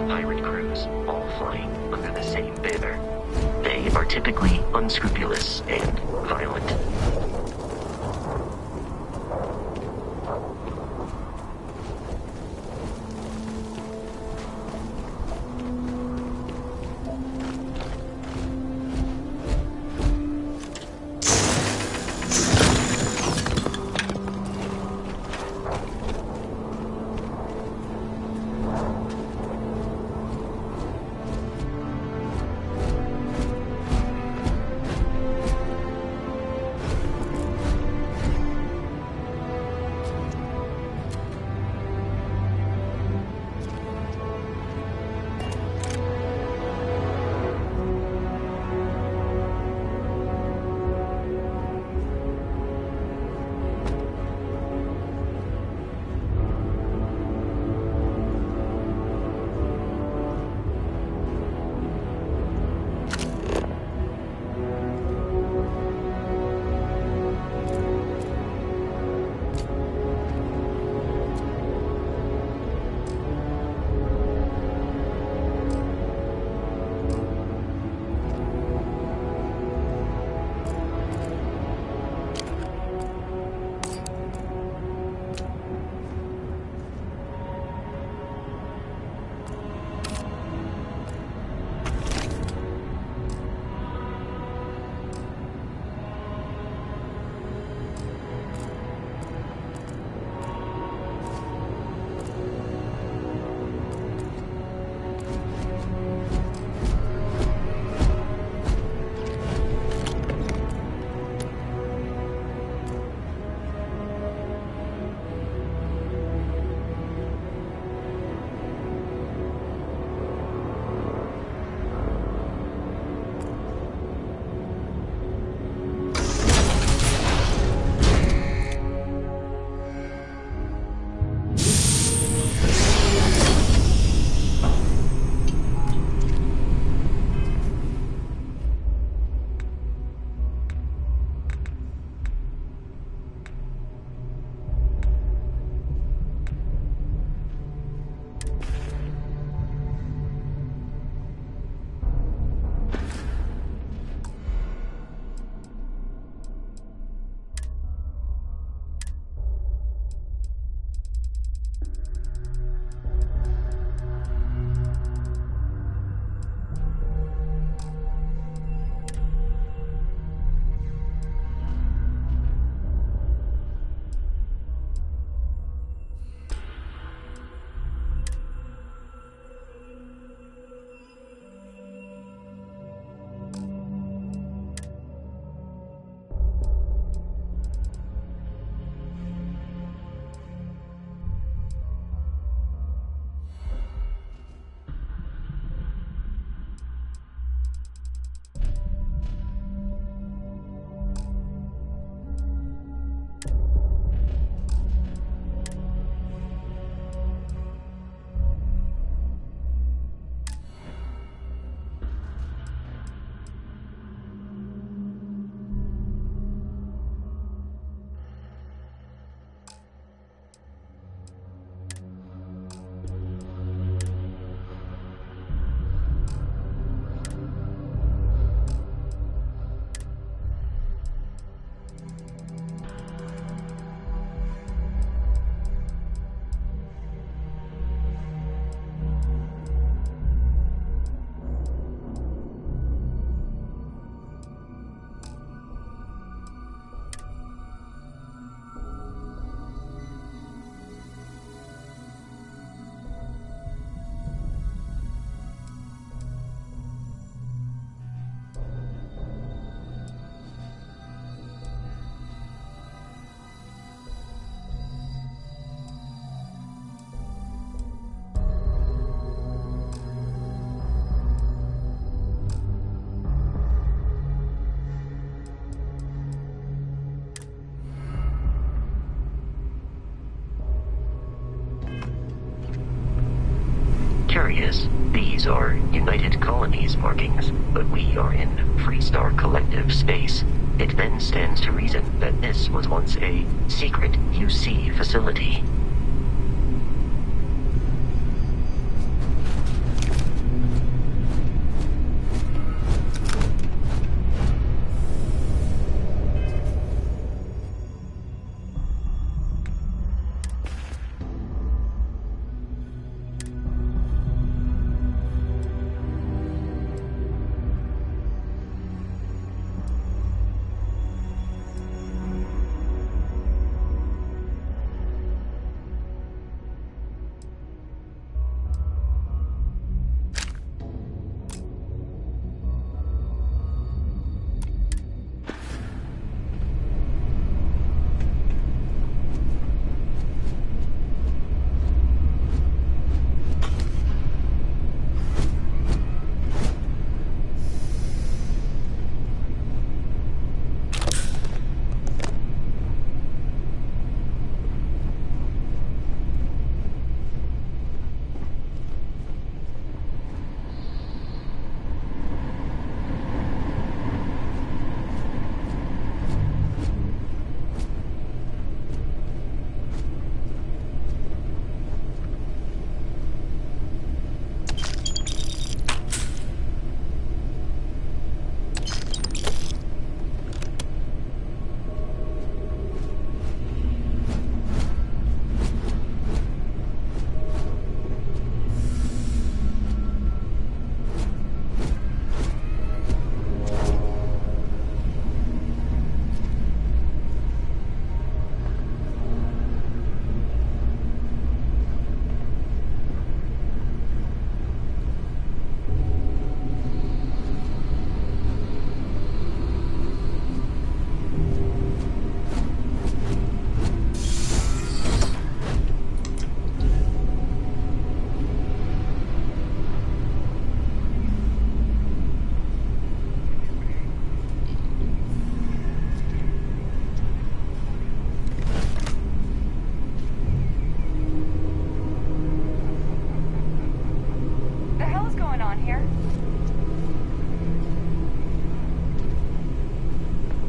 pirate crews, all flying under the same banner. They are typically unscrupulous and violent. Curious, these are United Colonies markings, but we are in Freestar Collective space. It then stands to reason that this was once a secret UC facility. on here?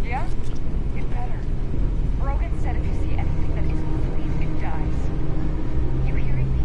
Yeah? It better. Brogan said if you see anything that isn't fleet, it dies. You hearing me?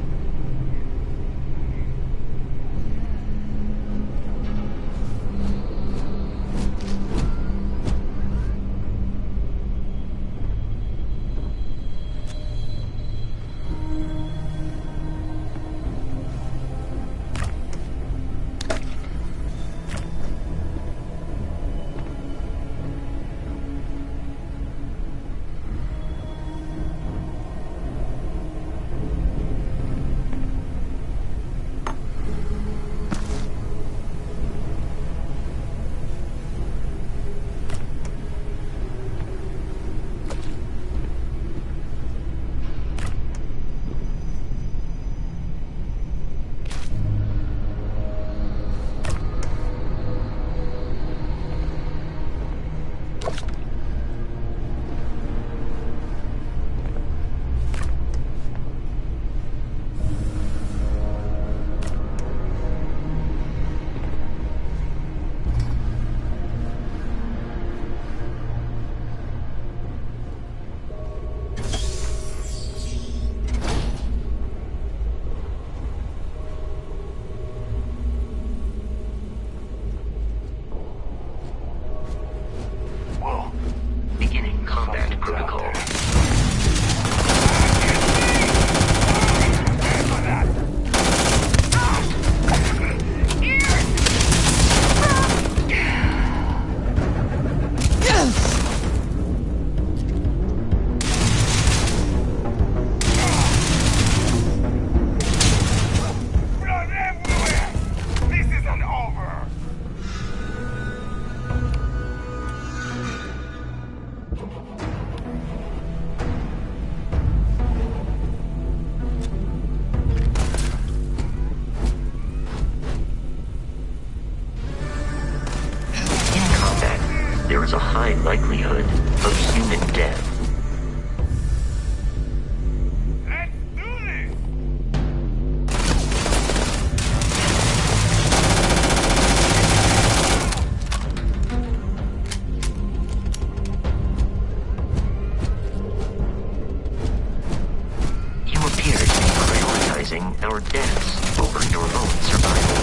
Beginning combat protocol. There is a high likelihood of human death. Let's do this! You appear to be prioritizing our deaths over your own survival.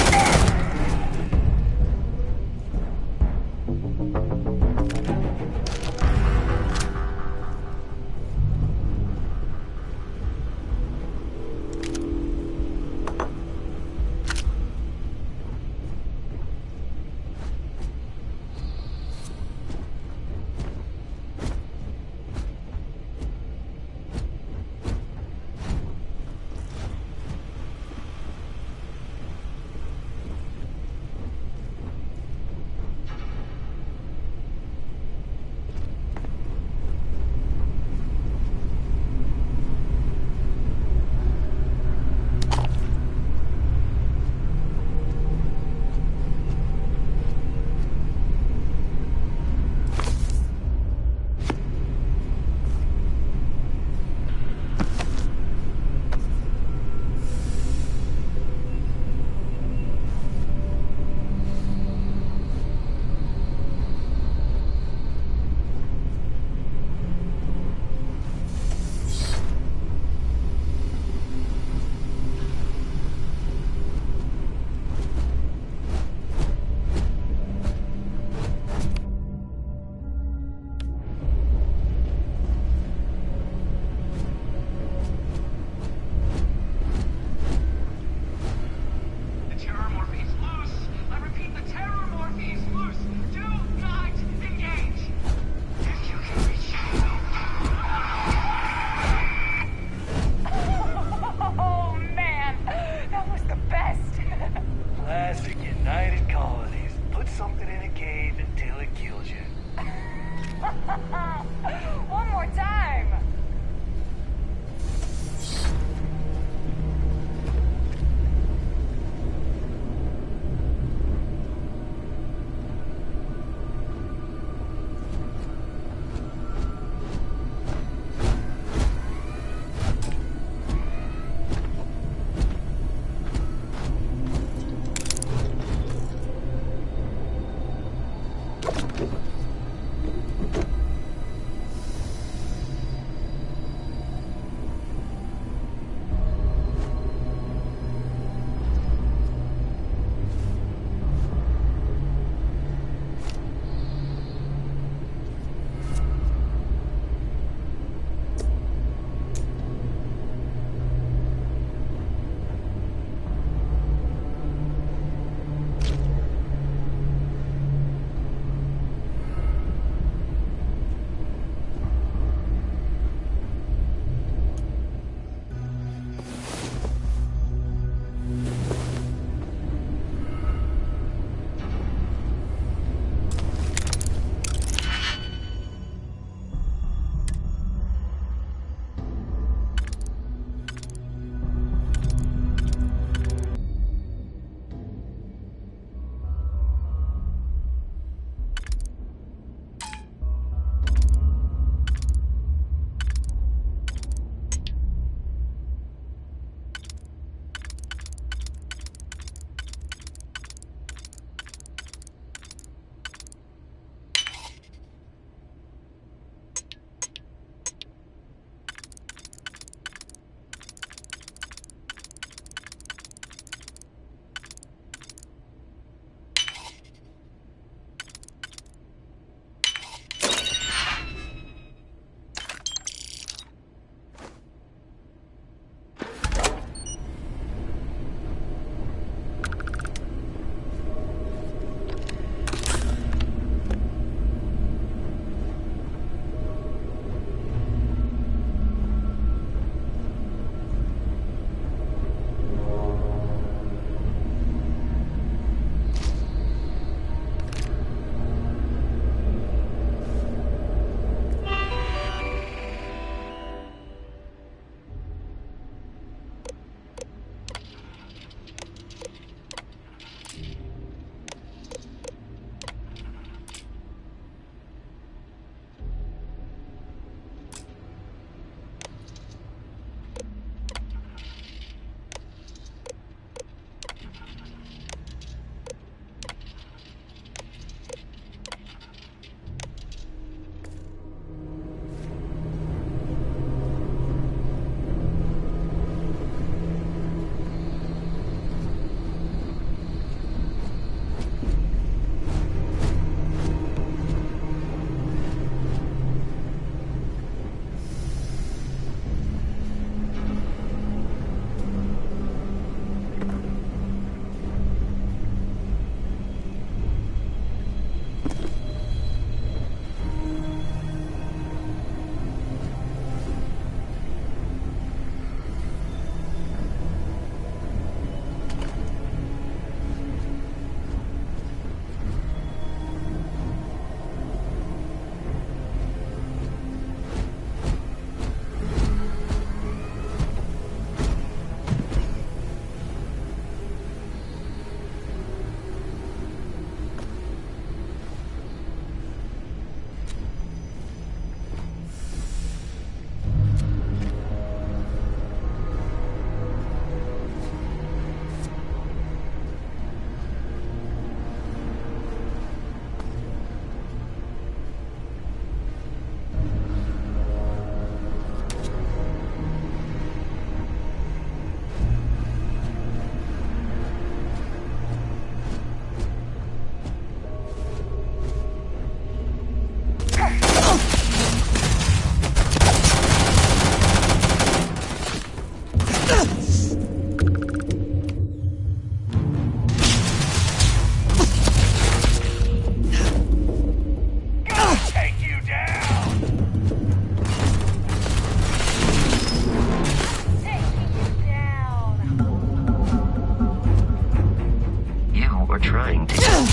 or trying to kill me,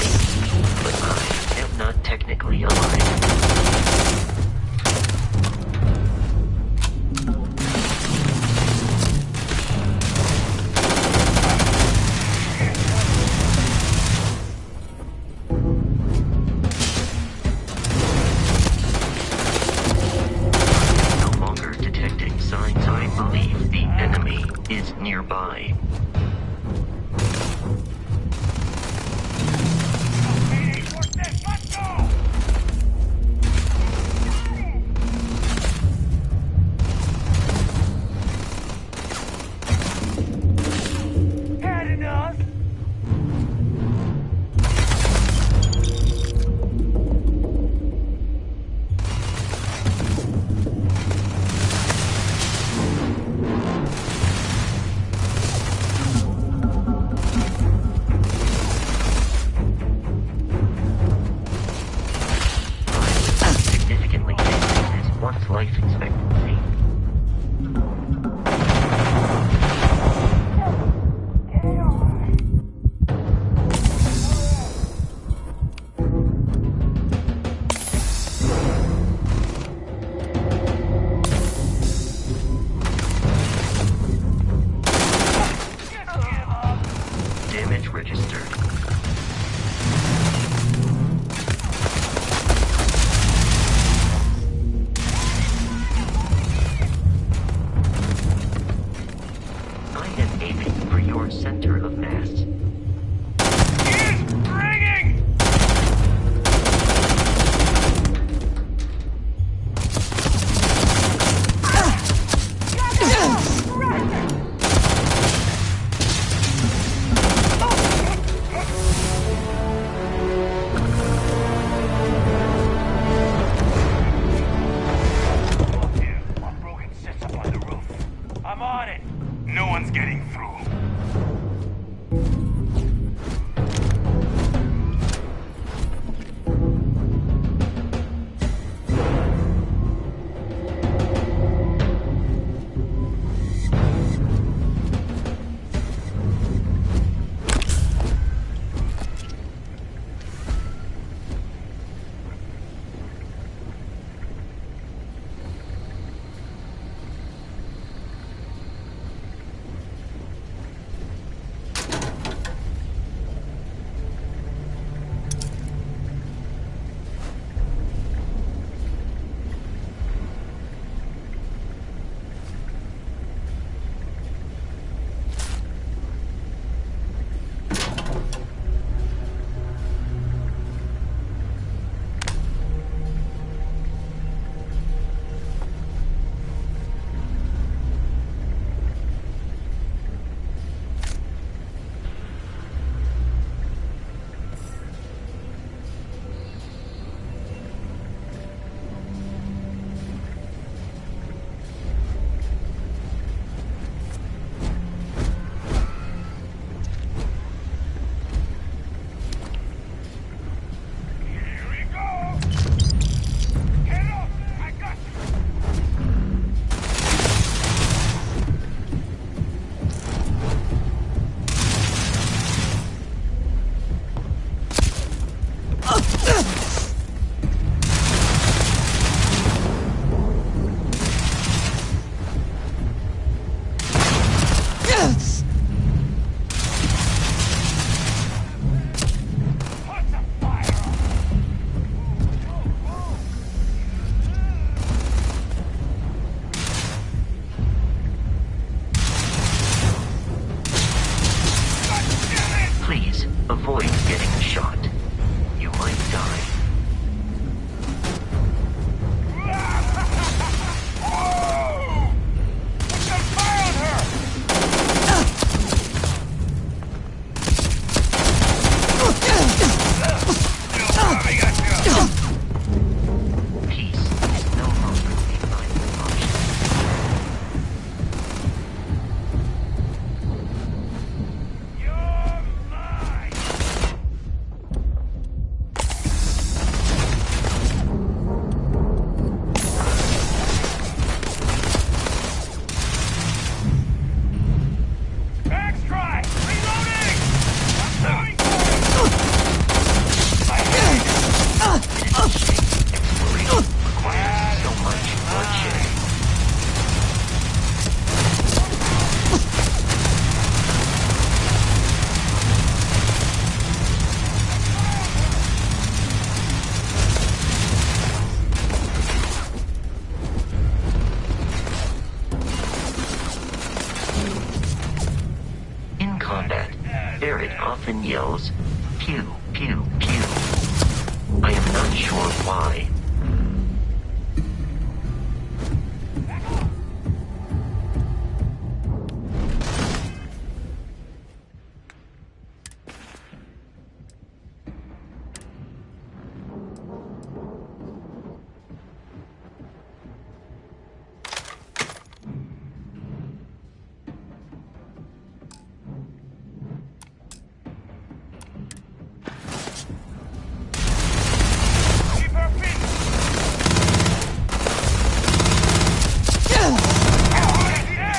but I am not technically alive. No longer detecting signs. I believe the enemy is nearby. Let's go! Had enough? Significantly increases one's life expectancy. Damage registered. I am aiming for your center of mass. He's bringing! Here, while Brogan sits up on the roof. I'm on it. No one's getting through. Here we go! Get up! I got you! Put some fire on! Please avoid getting shot. You might die. Oh! Put some fire on her! Still coming at you! Peace is no longer a viable option. You're mine! that. Barrett often yells, pew, pew, pew. I am not sure why. Keep her feet!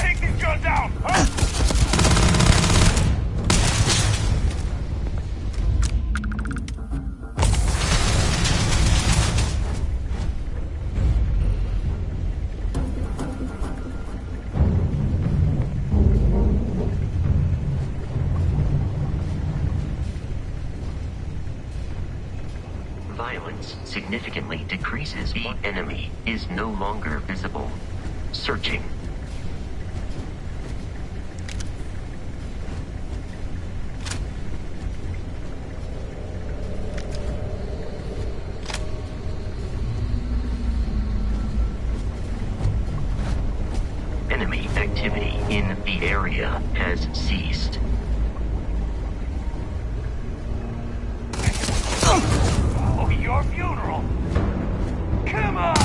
Take this girl down! Huh? Violence significantly decreases. The enemy is no longer visible. Searching. Enemy activity in the area has ceased. Oh, your funeral! Come on!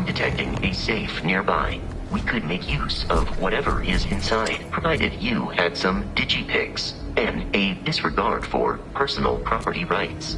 detecting a safe nearby. We could make use of whatever is inside, provided you had some digipics and a disregard for personal property rights.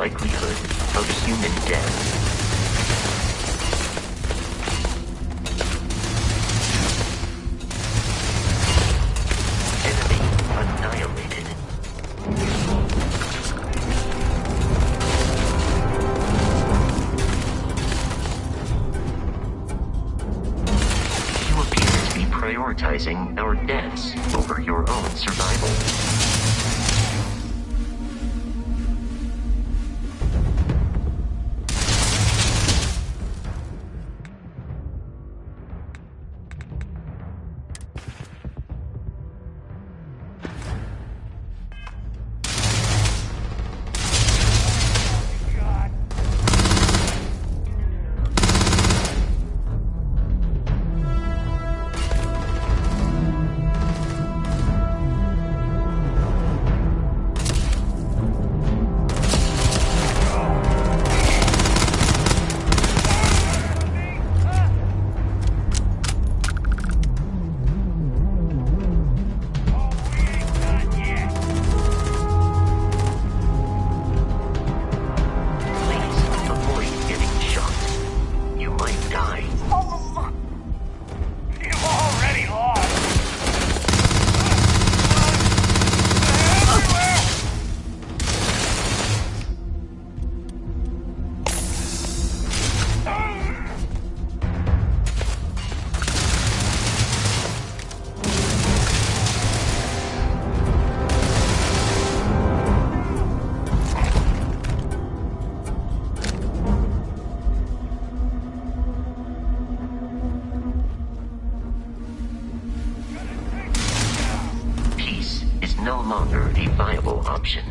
likelihood of human death. Annihilated. You appear to be prioritizing our deaths over your own survival. No longer a viable option.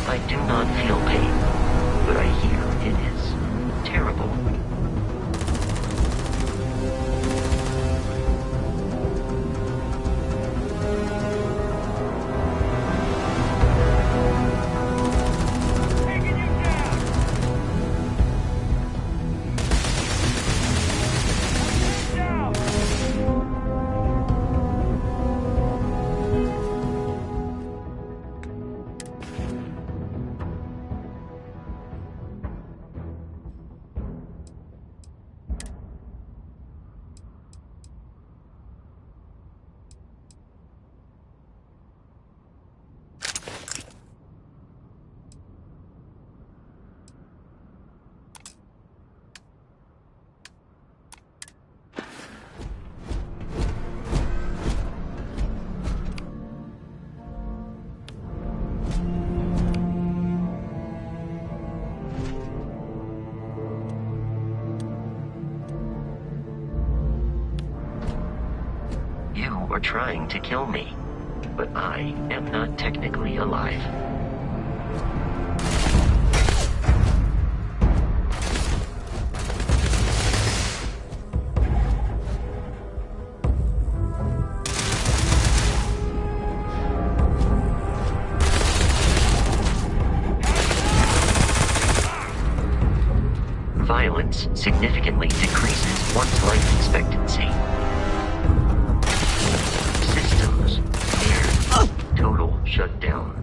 I do not feel pain, but I hear it is terrible. are trying to kill me, but I am not technically alive. Violence significantly decreases one's life expectancy. Systems, air, total shutdown.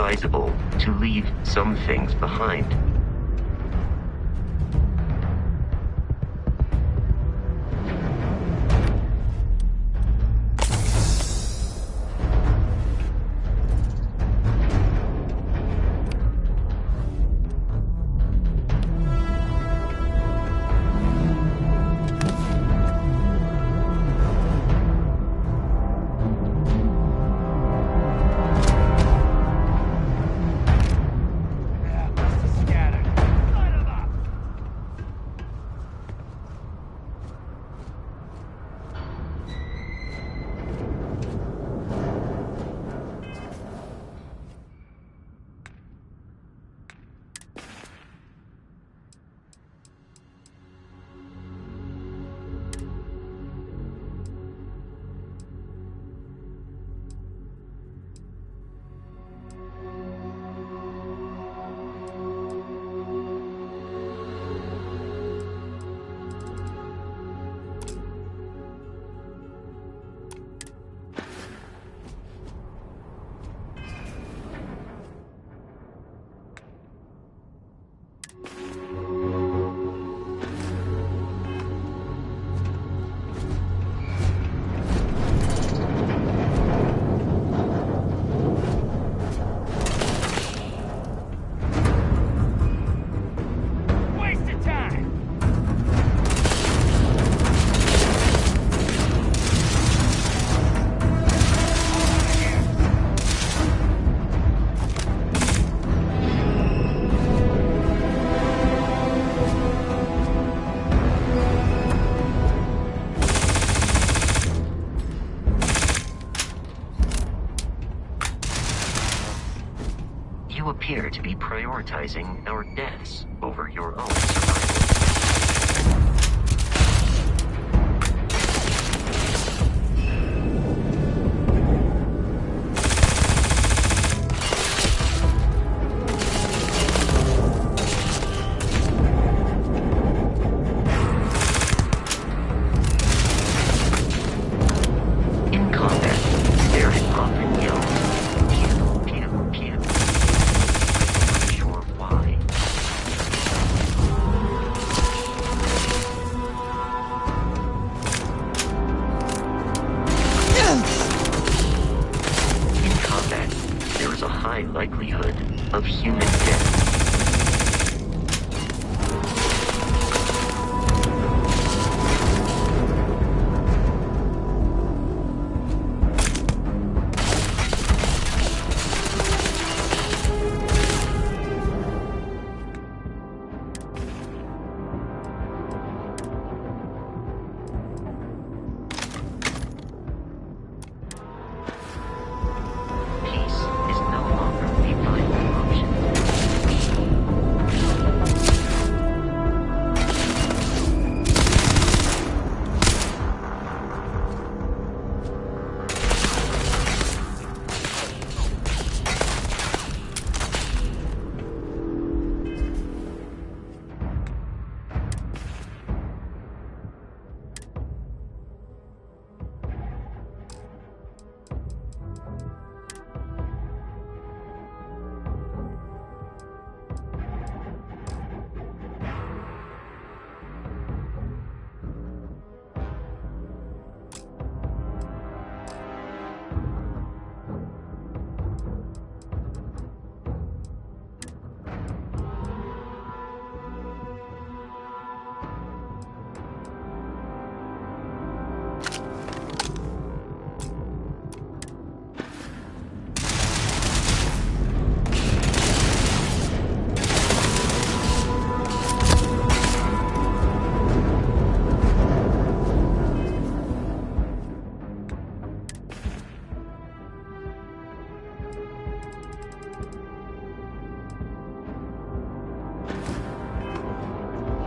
advisable to leave some things behind. You appear to be prioritizing our deaths over your own survival. In combat, there is often yelled, pew, pew, pew. Not sure why. In combat, there is a high likelihood of human death. Peace is no longer a viable option.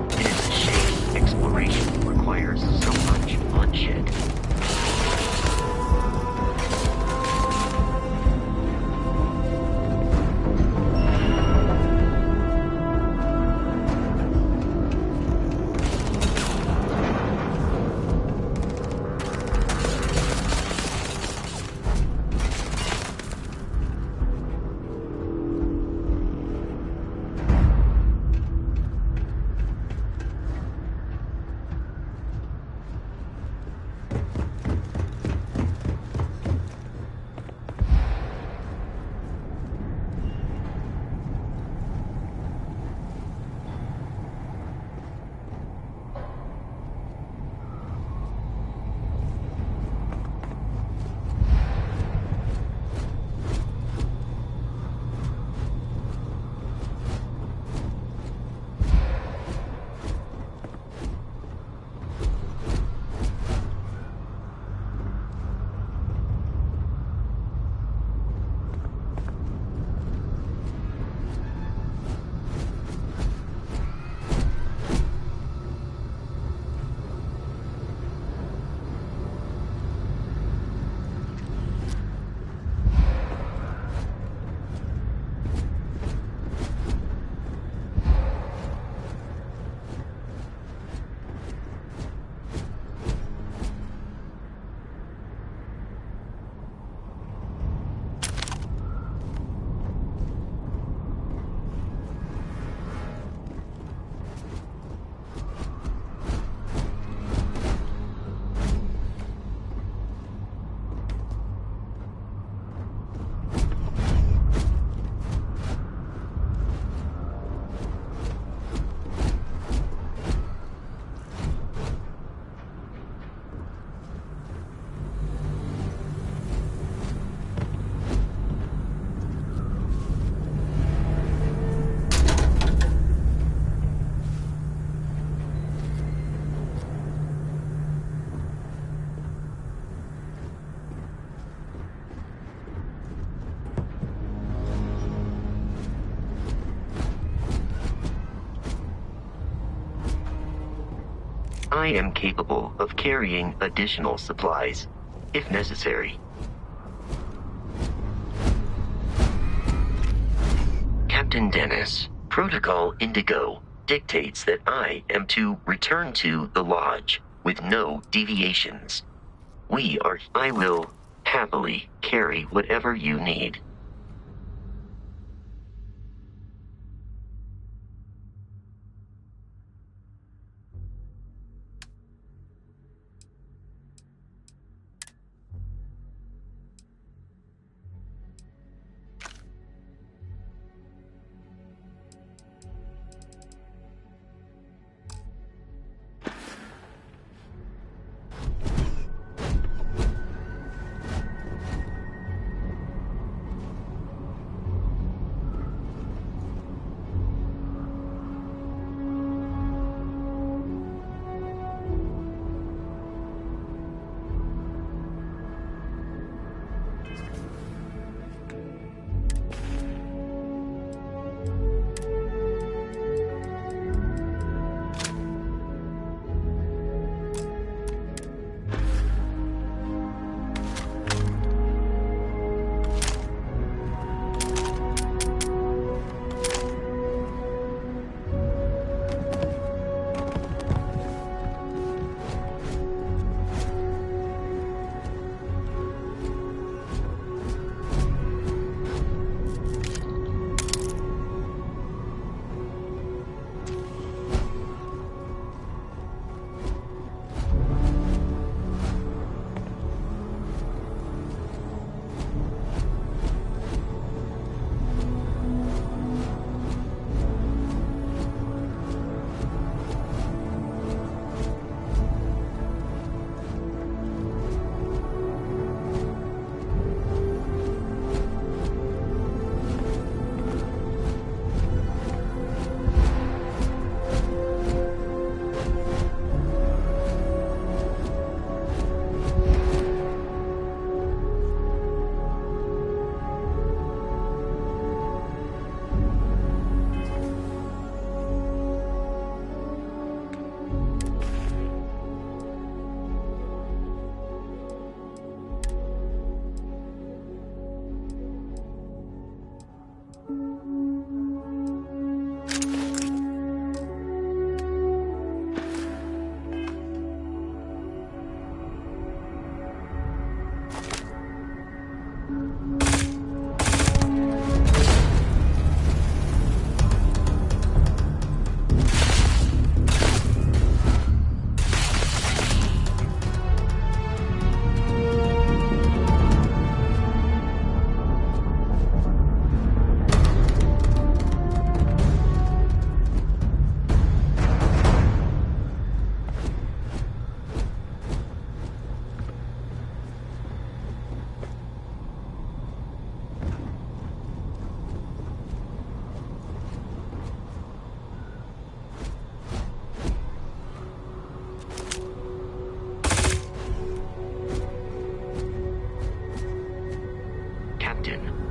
It is a shame exploration requires so much bloodshed. I am capable of carrying additional supplies, if necessary. Captain Dennis, Protocol Indigo dictates that I am to return to the Lodge with no deviations. I will happily carry whatever you need.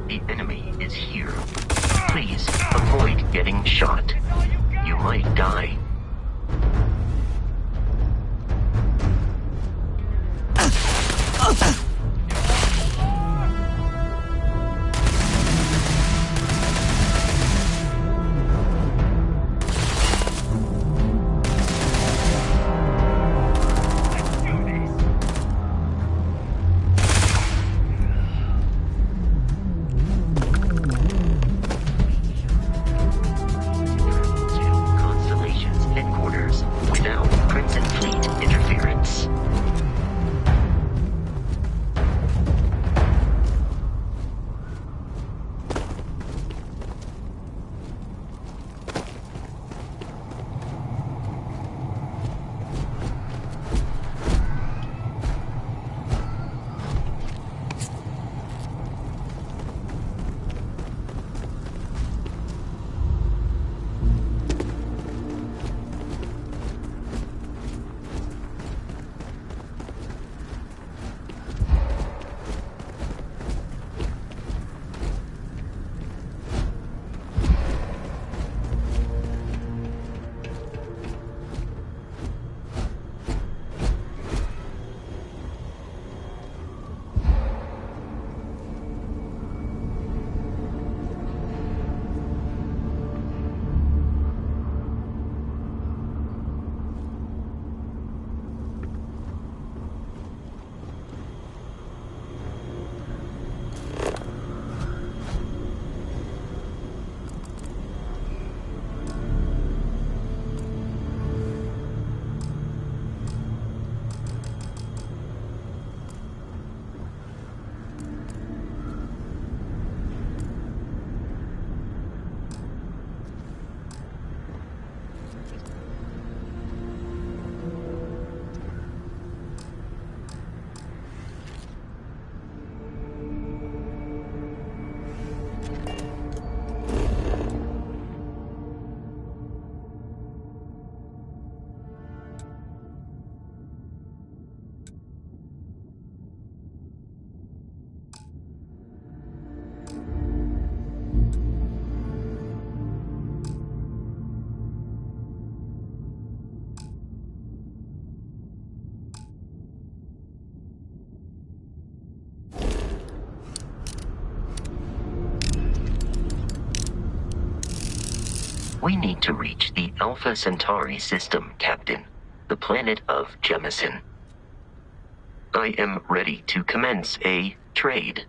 The enemy is here. Please avoid getting shot. You might die. Constellations We need to reach the Alpha Centauri system, Captain, the planet of Jemison. I am ready to commence a trade.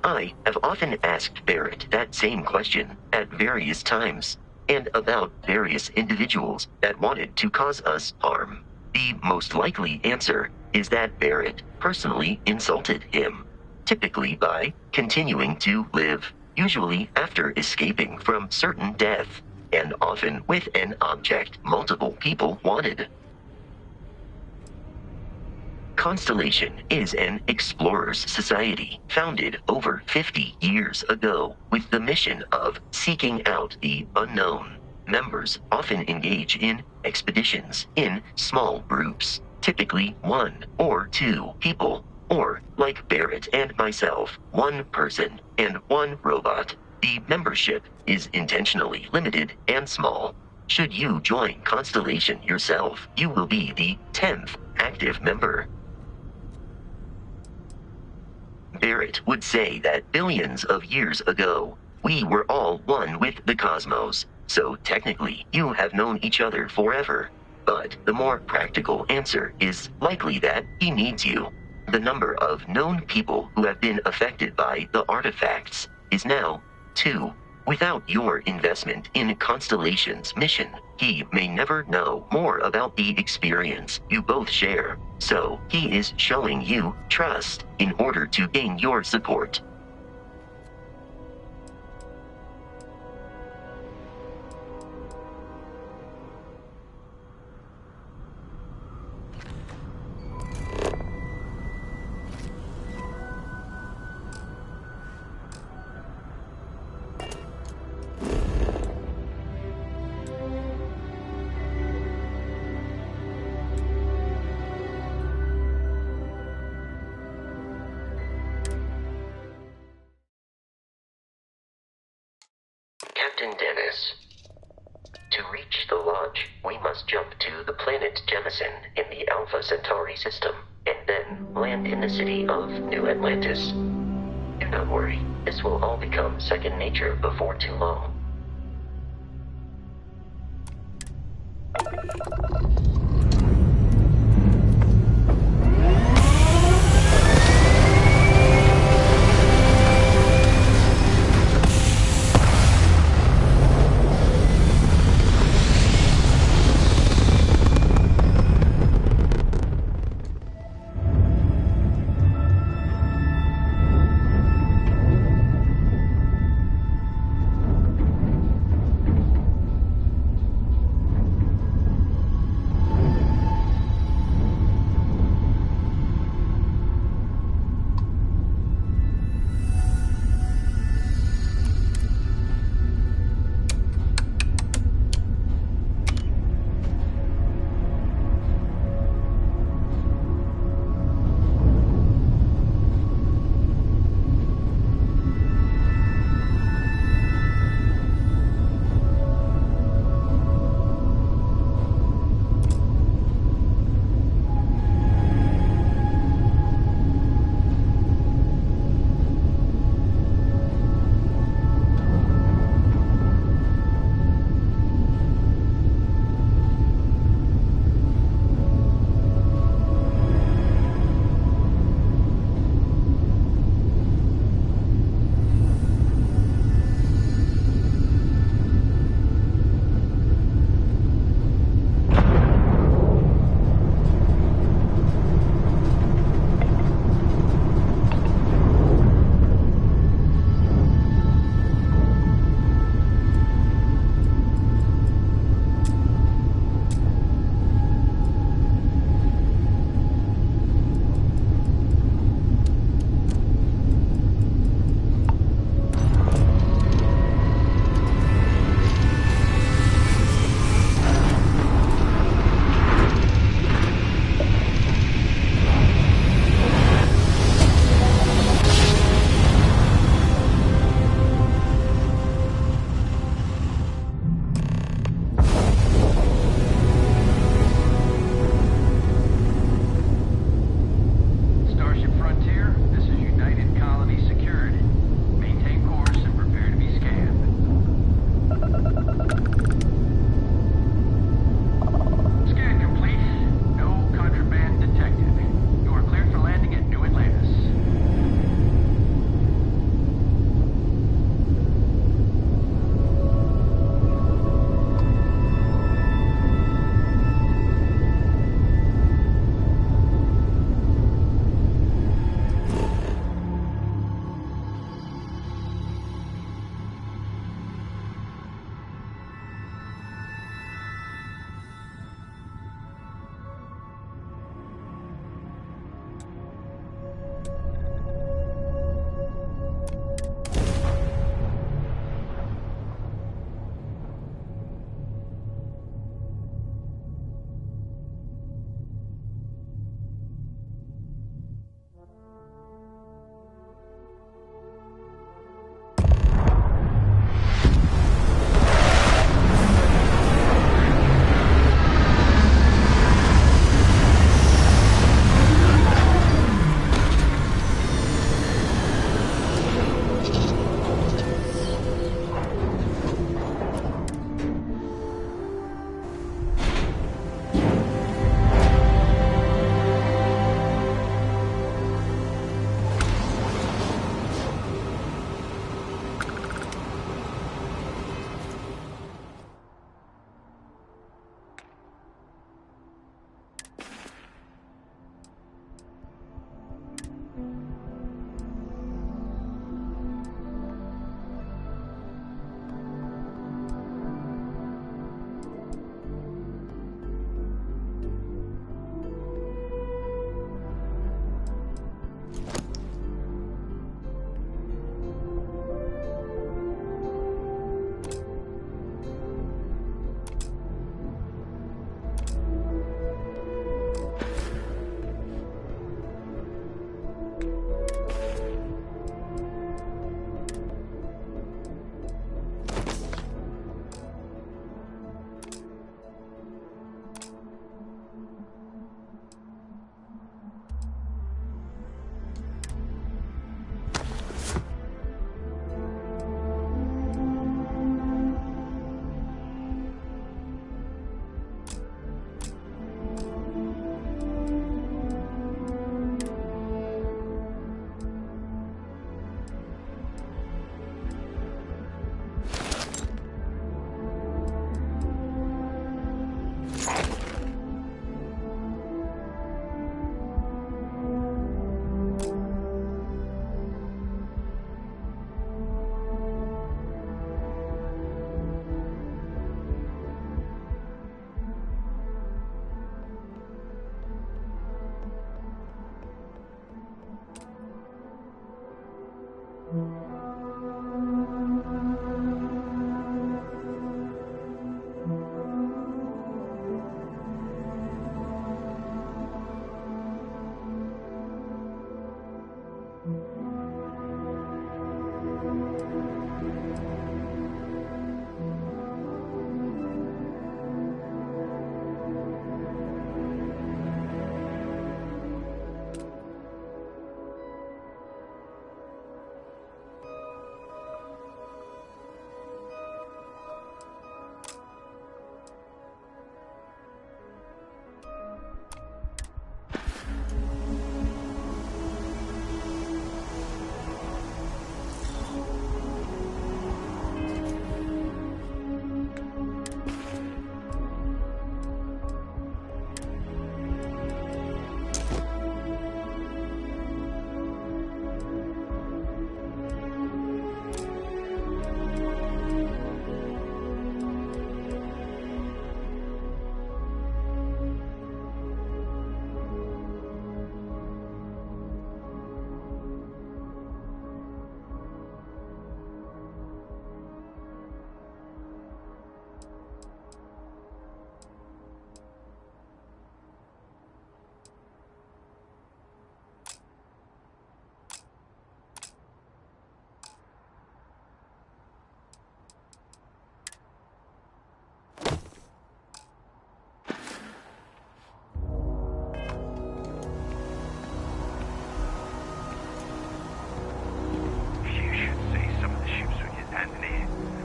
I have often asked Barrett that same question at various times, and about various individuals that wanted to cause us harm. The most likely answer is that Barrett personally insulted him, typically by continuing to live, usually after escaping from certain death, and often with an object multiple people wanted. Constellation is an explorers society founded over 50 years ago with the mission of seeking out the unknown. Members often engage in expeditions in small groups, typically 1 or 2 people, or, like Barrett and myself, 1 person and 1 robot. The membership is intentionally limited and small. Should you join Constellation yourself, you will be the 10th active member. Barrett would say that billions of years ago, we were all one with the cosmos, so technically you have known each other forever. But the more practical answer is likely that he needs you. The number of known people who have been affected by the artifacts is now 2. Without your investment in Constellation's mission, he may never know more about the experience you both share. So he is showing you trust in order to gain your support. Captain Dennis. To reach the Lodge, we must jump to the planet Jemison in the Alpha Centauri system, and then land in the city of New Atlantis. Do not worry, this will all become second nature before too long.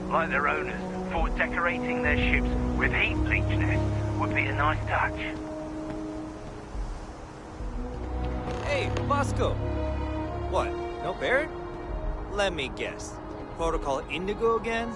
like their owners, thought decorating their ships with heat bleach nests would be a nice touch. Hey, Bosco! What, no Barrett? Let me guess. Protocol Indigo again?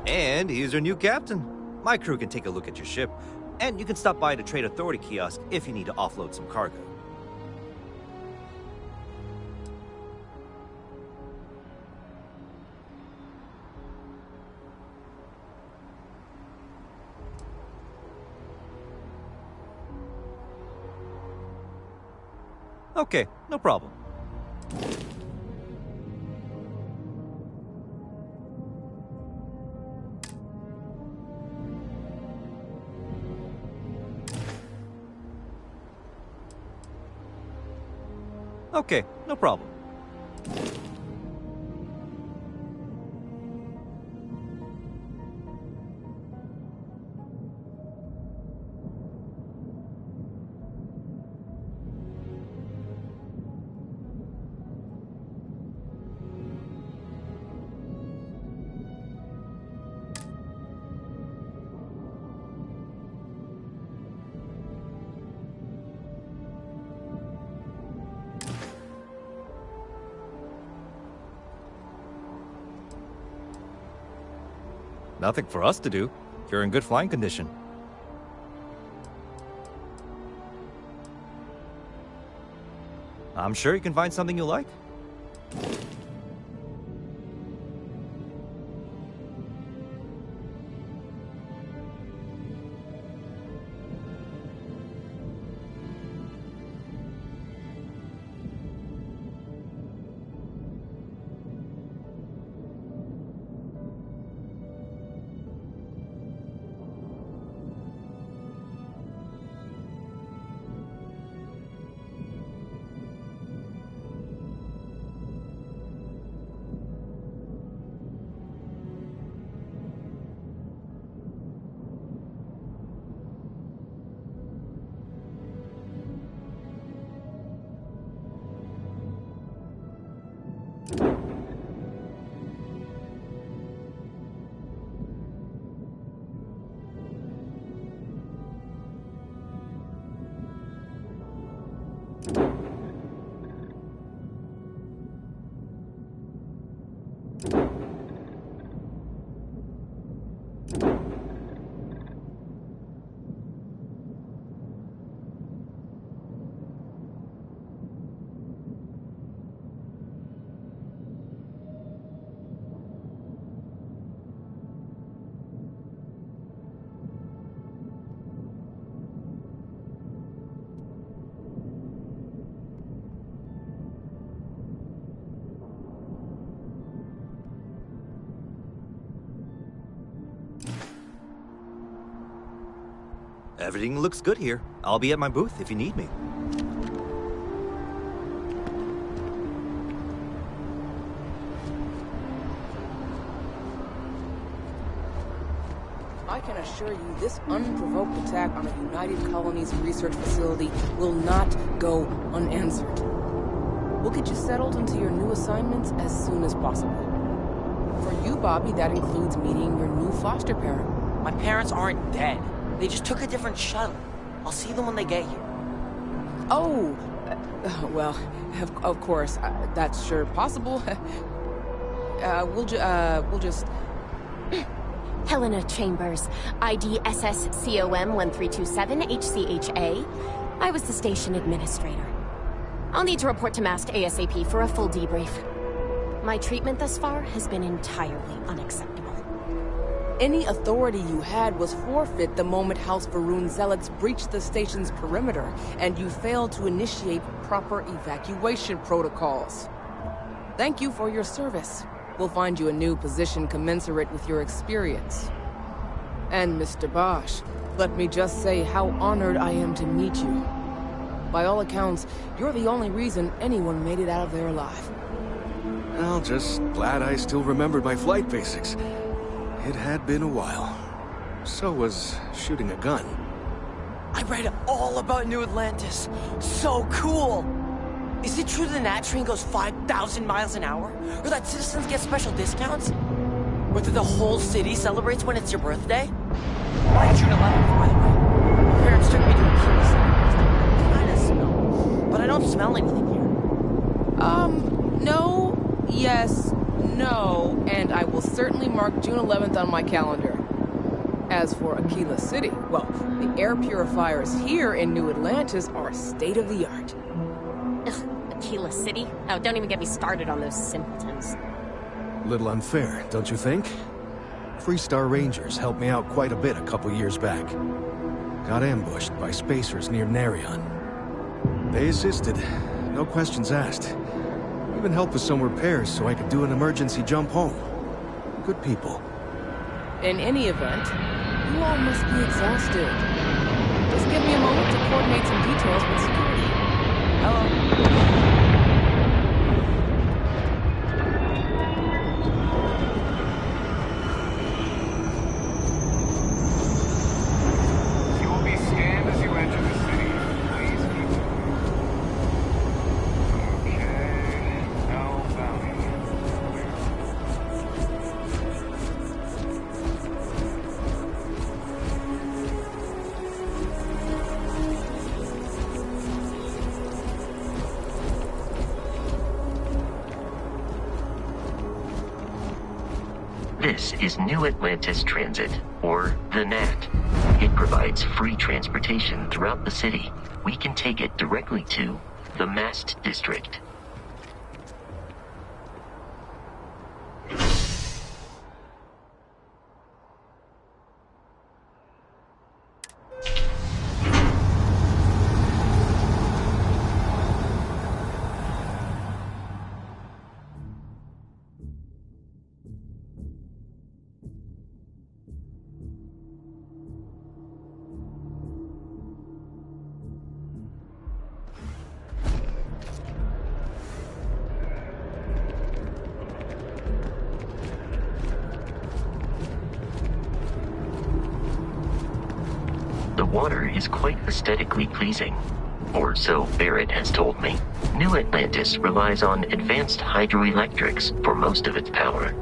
And here's your new captain. My crew can take a look at your ship, and you can stop by the Trade Authority kiosk if you need to offload some cargo. Okay, no problem. Okay, no problem. Nothing for us to do. You're in good flying condition. I'm sure you can find something you like. Everything looks good here. I'll be at my booth if you need me. I can assure you this unprovoked attack on a United Colonies research facility will not go unanswered. We'll get you settled into your new assignments as soon as possible. For you, Bobby, that includes meeting your new foster parent. My parents aren't dead. They just took a different shuttle. I'll see them when they get here. Oh, well, of course, that's sure possible. We'll just... Helena Chambers, ID SSCOM 1327 HCHA. I was the station administrator. I'll need to report to Mast ASAP for a full debrief. My treatment thus far has been entirely unacceptable. Any authority you had was forfeit the moment House Varun zealots breached the station's perimeter, and you failed to initiate proper evacuation protocols. Thank you for your service. We'll find you a new position commensurate with your experience. And Mr. Bosch, let me just say how honored I am to meet you. By all accounts, you're the only reason anyone made it out of there alive. Well, just glad I still remembered my flight basics. It had been a while. So was shooting a gun. I read all about New Atlantis. So cool! Is it true the Nat train goes 5,000 miles an hour? Or that citizens get special discounts? Or that the whole city celebrates when it's your birthday? Mine's June 11th, by the way. My parents took me to a Christmas celebration. Kinda smell. But I don't smell anything here. No, yes, no, and I will certainly mark June 11th on my calendar. As for Aquila City, well, the air purifiers here in New Atlantis are state-of-the-art. Ugh, Aquila City? Oh, don't even get me started on those simpletons. Little unfair, don't you think? Freestar Rangers helped me out quite a bit a couple years back. Got ambushed by spacers near Narion. They assisted, no questions asked. Even helped with some repairs so I could do an emergency jump home. Good people. In any event, you all must be exhausted. Just give me a moment to coordinate some details with security. Hello? You will be scanned as you enter the city. Please keep it. Okay. No bounty. This is New Atlantis Transit, or the NAT. It provides free transportation throughout the city. We can take it directly to the Mast District. The water is quite aesthetically pleasing, or so Barrett has told me. New Atlantis relies on advanced hydroelectrics for most of its power.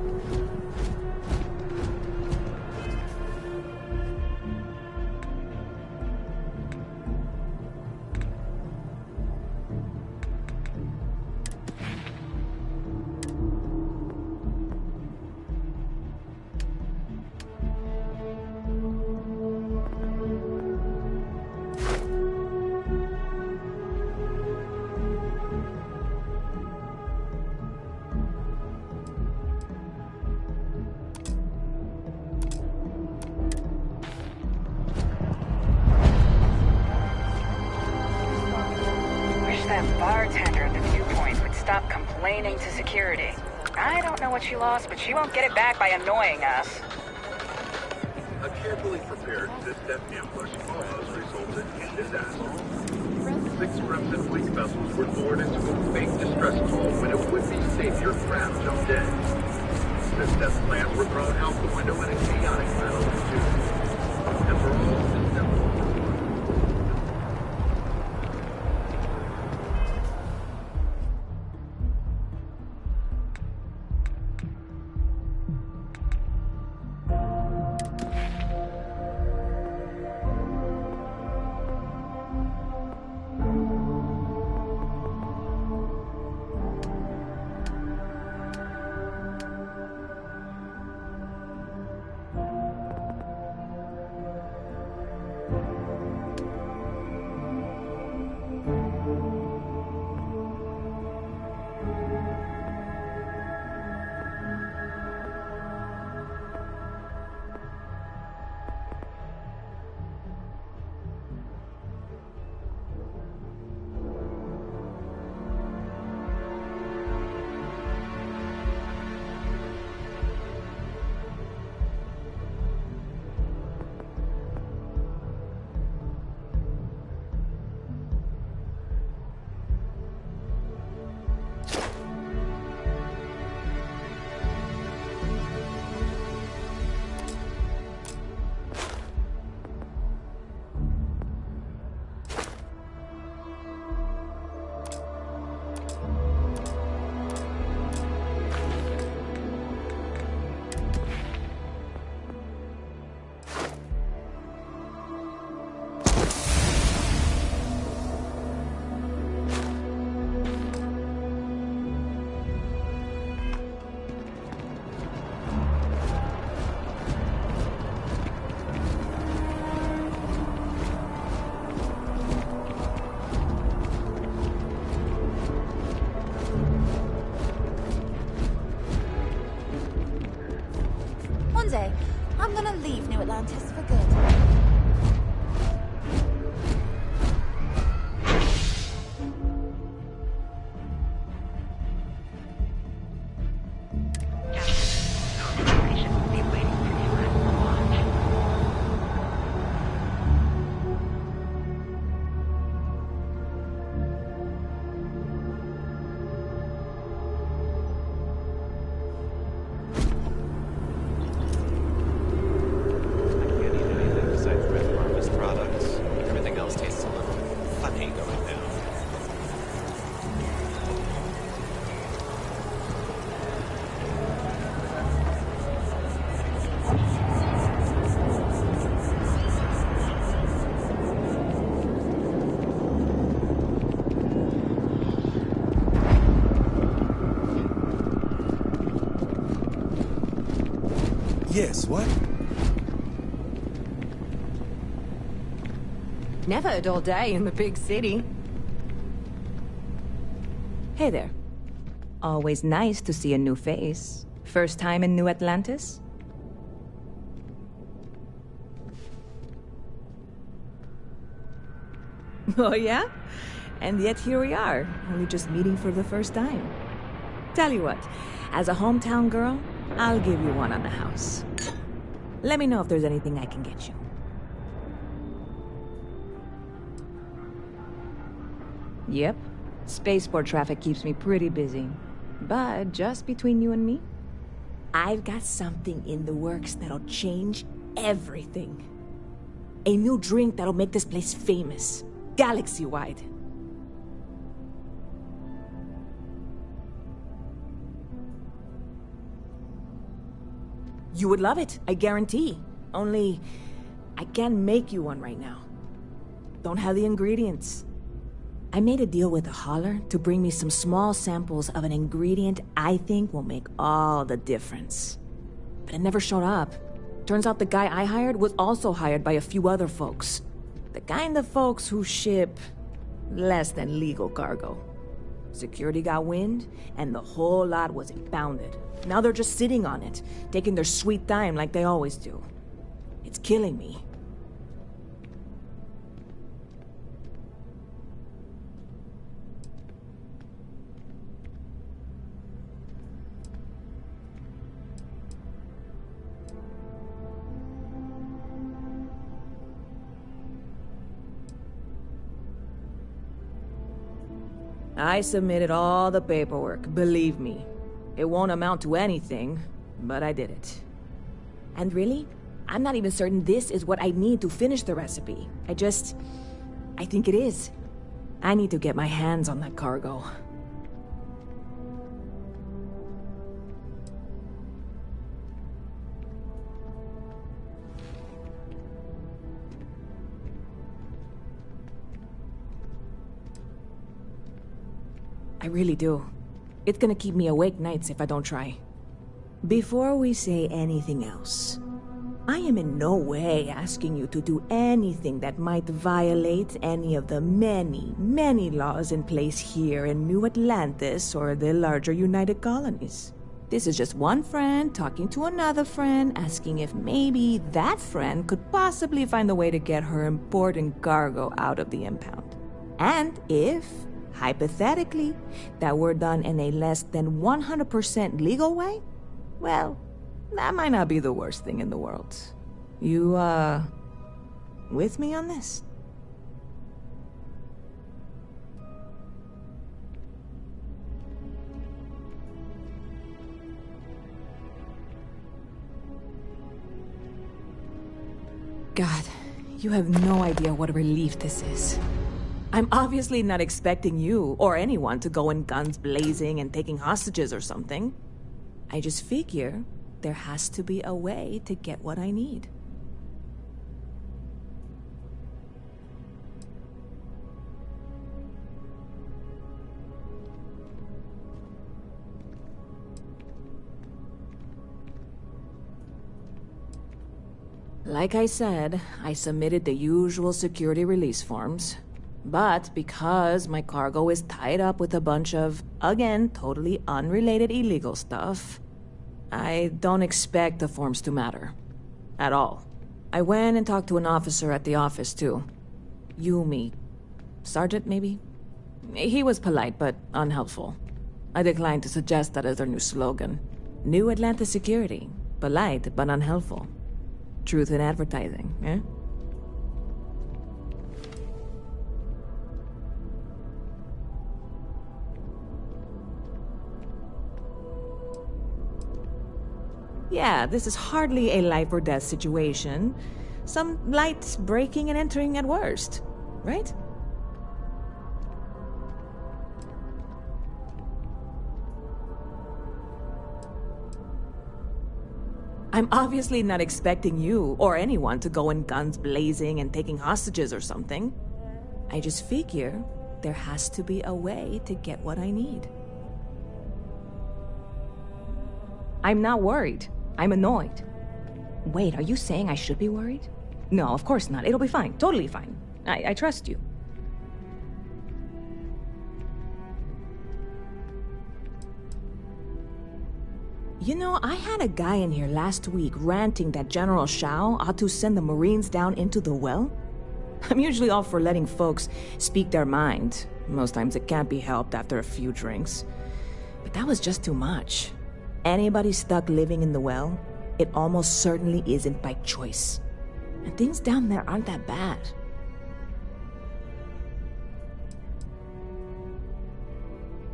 That bartender at the viewpoint would stop complaining to security. I don't know what she lost, but she won't get it back by annoying us. A carefully prepared mid-step ambush almost resulted in disaster. 6 remnant fleet vessels were lured into a fake distress call when a would-be savior craft jumped in. Misstep plans were thrown out the window in a chaotic battle ensued. And for all misstep I'm gonna leave New Atlantis for good. Yes, what? Never a dull day in the big city. Hey there. Always nice to see a new face. First time in New Atlantis? Oh yeah? And yet here we are, only just meeting for the first time. Tell you what, as a hometown girl, I'll give you one on the house. Let me know if there's anything I can get you. Yep. Spaceport traffic keeps me pretty busy. But just between you and me, I've got something in the works that'll change everything. A new drink that'll make this place famous, galaxy-wide. You would love it, I guarantee. Only, I can't make you one right now. Don't have the ingredients. I made a deal with a hauler to bring me some small samples of an ingredient I think will make all the difference. But it never showed up. Turns out the guy I hired was also hired by a few other folks. The kind of folks who ship less than legal cargo. Security got wind, and the whole lot was impounded. Now they're just sitting on it, taking their sweet time like they always do. It's killing me. I submitted all the paperwork, believe me. It won't amount to anything, but I did it. And really, I'm not even certain this is what I need to finish the recipe. I think it is. I need to get my hands on that cargo. I really do. It's gonna keep me awake nights if I don't try. Before we say anything else, I am in no way asking you to do anything that might violate any of the many, many laws in place here in New Atlantis or the larger United Colonies. This is just one friend talking to another friend, asking if maybe that friend could possibly find a way to get her important cargo out of the impound. And if, hypothetically, that were done in a less than 100% legal way, well, that might not be the worst thing in the world. You, with me on this? God, you have no idea what a relief this is. I'm obviously not expecting you or anyone to go in guns blazing and taking hostages or something. I just figure there has to be a way to get what I need. Like I said, I submitted the usual security release forms. But because my cargo is tied up with a bunch of, again, totally unrelated illegal stuff, I don't expect the forms to matter. At all. I went and talked to an officer at the office, too. Yumi. Sergeant, maybe? He was polite, but unhelpful. I declined to suggest that as their new slogan. New Atlanta Security. Polite, but unhelpful. Truth in advertising, eh? Yeah, this is hardly a life or death situation. Some light breaking and entering at worst, right? I'm obviously not expecting you or anyone to go in guns blazing and taking hostages or something. I just figure there has to be a way to get what I need. I'm not worried. I'm annoyed. Wait, are you saying I should be worried? No, of course not. It'll be fine. Totally fine. I trust you. You know, I had a guy in here last week ranting that General Shao ought to send the Marines down into the well. I'm usually all for letting folks speak their mind. Most times it can't be helped after a few drinks. But that was just too much. Anybody stuck living in the well, it almost certainly isn't by choice. And things down there aren't that bad.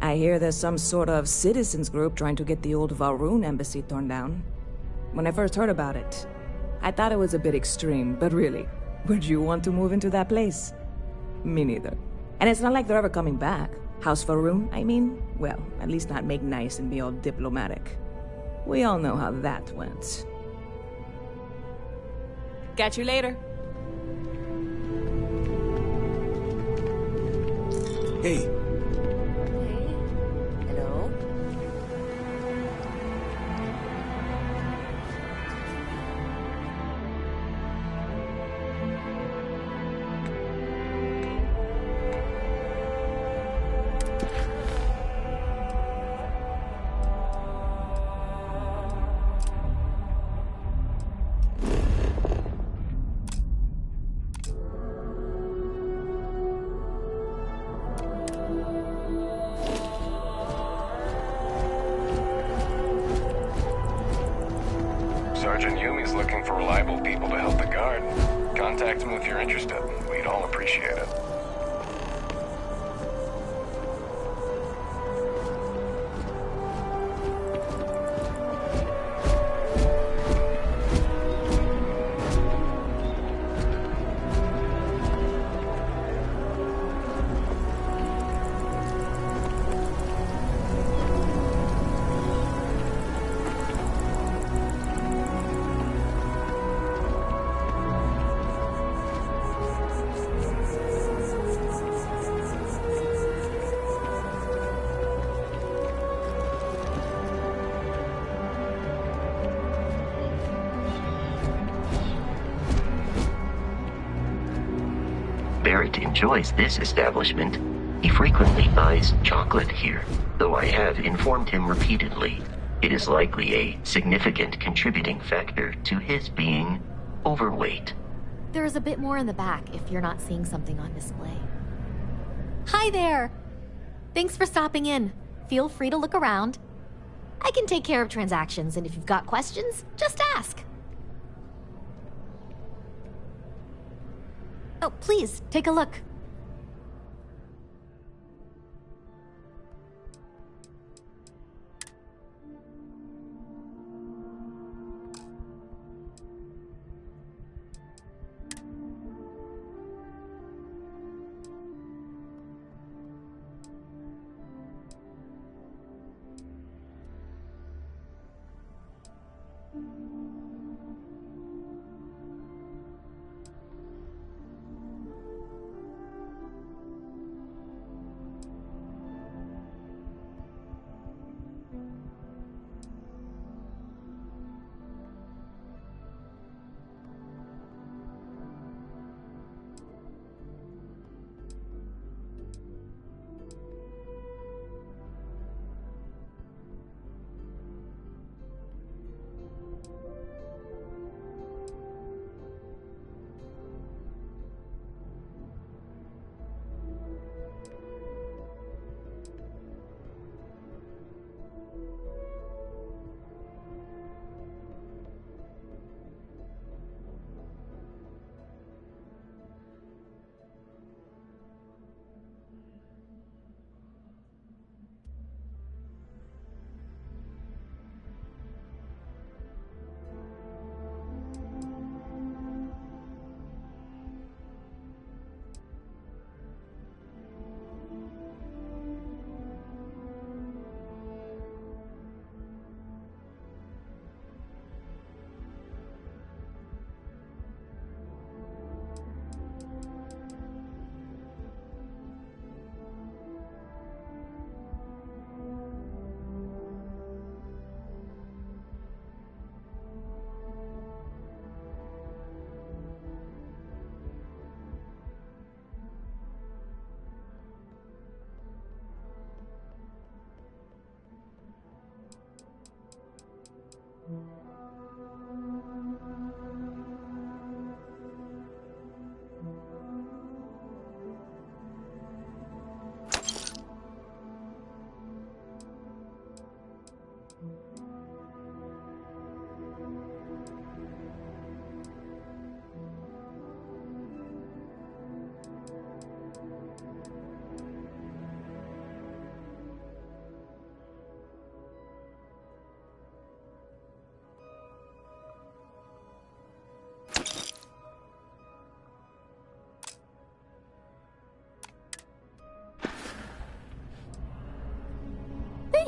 I hear there's some sort of citizens group trying to get the old Valroon embassy torn down. When I first heard about it, I thought it was a bit extreme, but really, would you want to move into that place? Me neither. And it's not like they're ever coming back. House Valroon, I mean, well, at least not make nice and be all diplomatic. We all know how that went. Catch you later. Hey. Hello? Sergeant Yumi's looking for reliable people to help the guard. Contact him if you're interested. We'd all appreciate it. Barrett enjoys this establishment. He frequently buys chocolate here, though I have informed him repeatedly it is likely a significant contributing factor to his being overweight. There's a bit more in the back if you're not seeing something on display. Hi there! Thanks for stopping in. Feel free to look around. I can take care of transactions, and if you've got questions, just ask. Oh, please, take a look.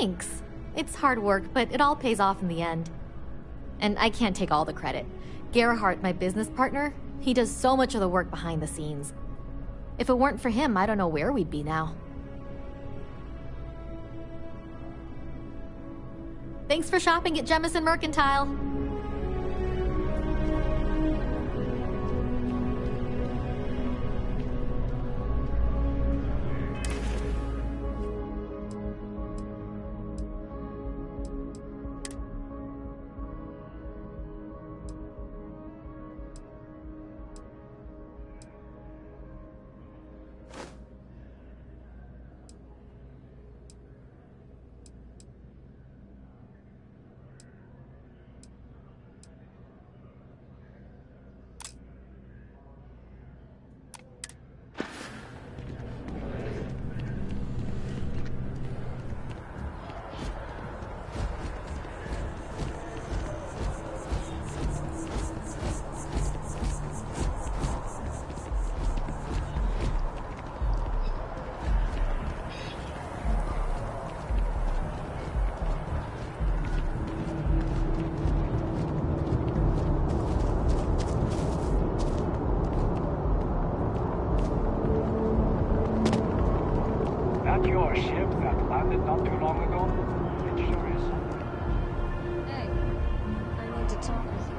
Thanks. It's hard work, but it all pays off in the end. And I can't take all the credit. Gerhardt, my business partner, he does so much of the work behind the scenes. If it weren't for him, I don't know where we'd be now. Thanks for shopping at Jemison Mercantile. That your ship that landed not too long ago? It sure is. Hey, I need to talk with you.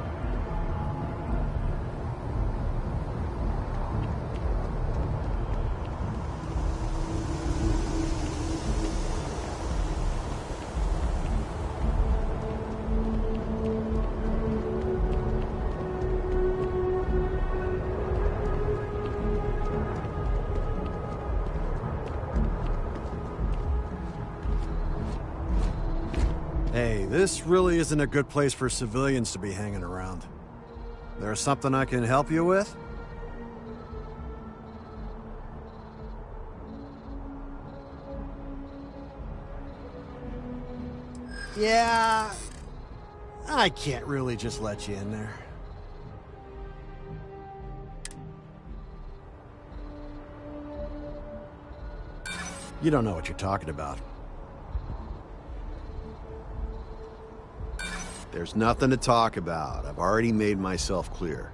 Hey, this really isn't a good place for civilians to be hanging around. There's something I can help you with? Yeah, I can't really just let you in there. You don't know what you're talking about. There's nothing to talk about. I've already made myself clear.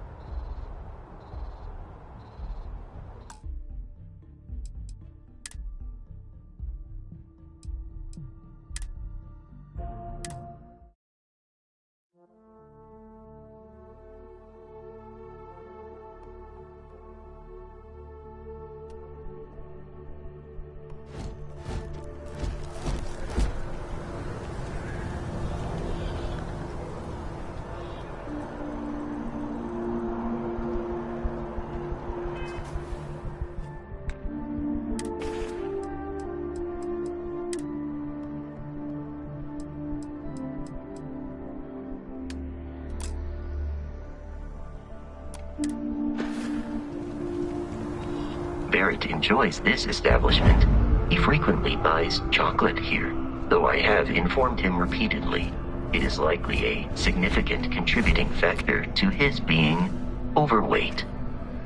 Barrett enjoys this establishment. He frequently buys chocolate here, though I have informed him repeatedly it is likely a significant contributing factor to his being overweight.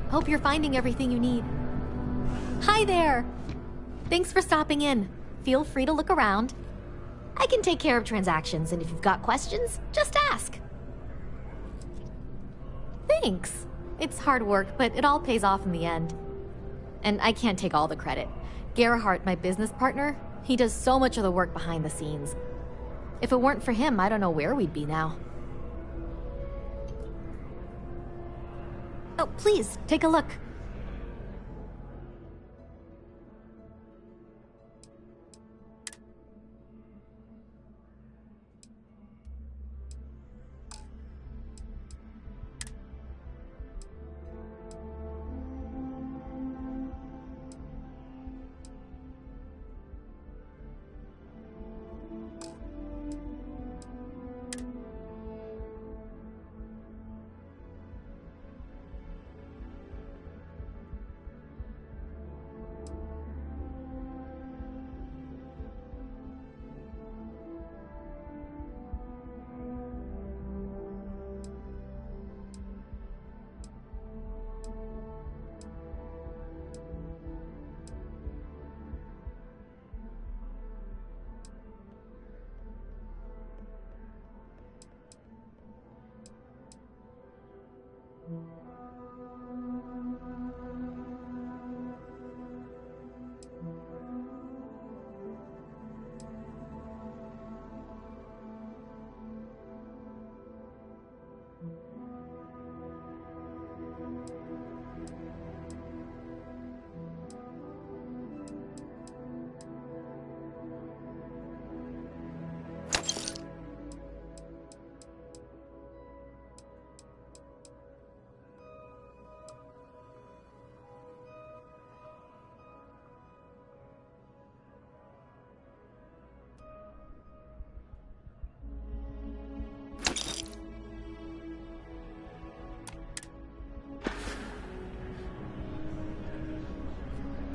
Hope you're finding everything you need. Hi there! Thanks for stopping in. Feel free to look around. I can take care of transactions, and if you've got questions, just ask. Thanks. It's hard work, but it all pays off in the end. And I can't take all the credit. Gerhardt, my business partner, he does so much of the work behind the scenes. If it weren't for him, I don't know where we'd be now. Oh, please, take a look.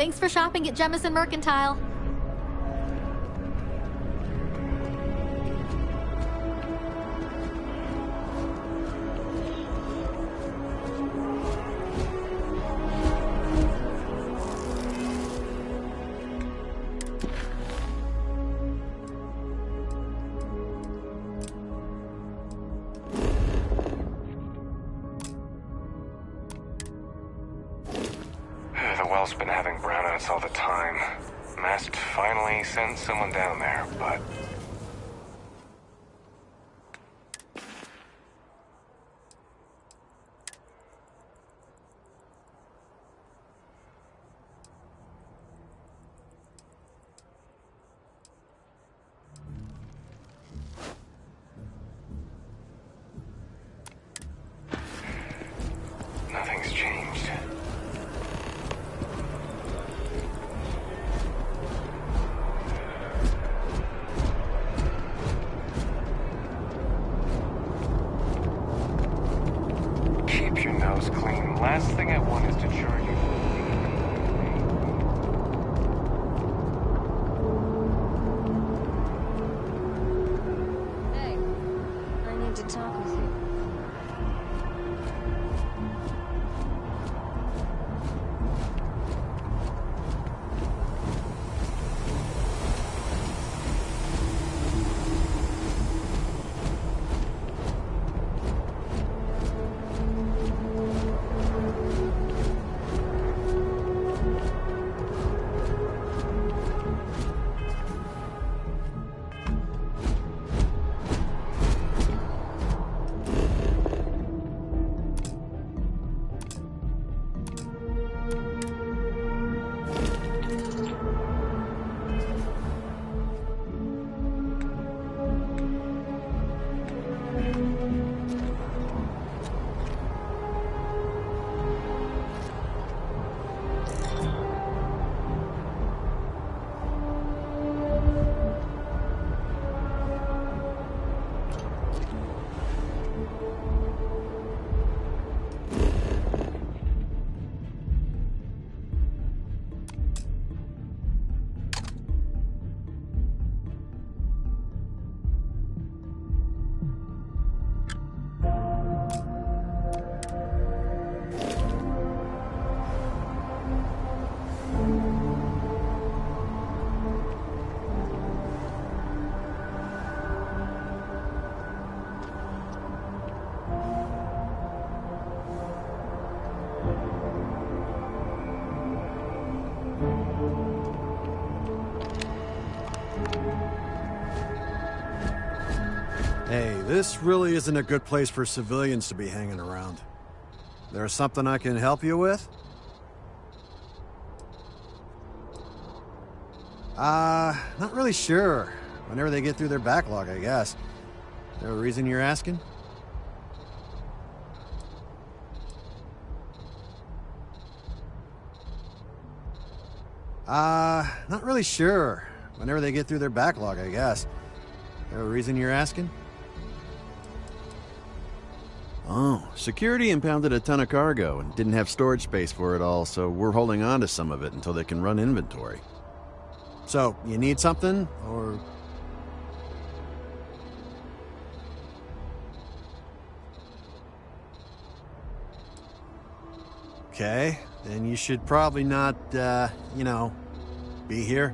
Thanks for shopping at Jemison Mercantile. The well's been having brownouts all the time. Mast finally sent someone down there, but... nothing's changed. Keep your nose clean. Last thing I want is to charge you. Hey, I need to talk with you. Hey, this really isn't a good place for civilians to be hanging around. There's something I can help you with? Not really sure. Whenever they get through their backlog, I guess. Is there a reason you're asking? Not really sure. Whenever they get through their backlog, I guess. Is there a reason you're asking? Oh, security impounded a ton of cargo and didn't have storage space for it all, so we're holding on to some of it until they can run inventory. So, you need something, or...? Okay, then you should probably not, be here.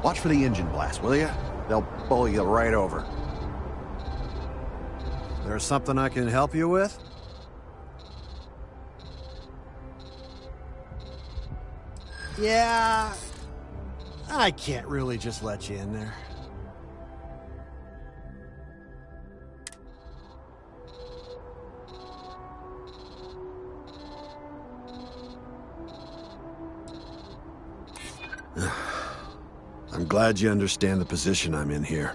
Watch for the engine blast, will ya? They'll bowl you right over. There's something I can help you with? Yeah, I can't really just let you in there. I'm glad you understand the position I'm in here.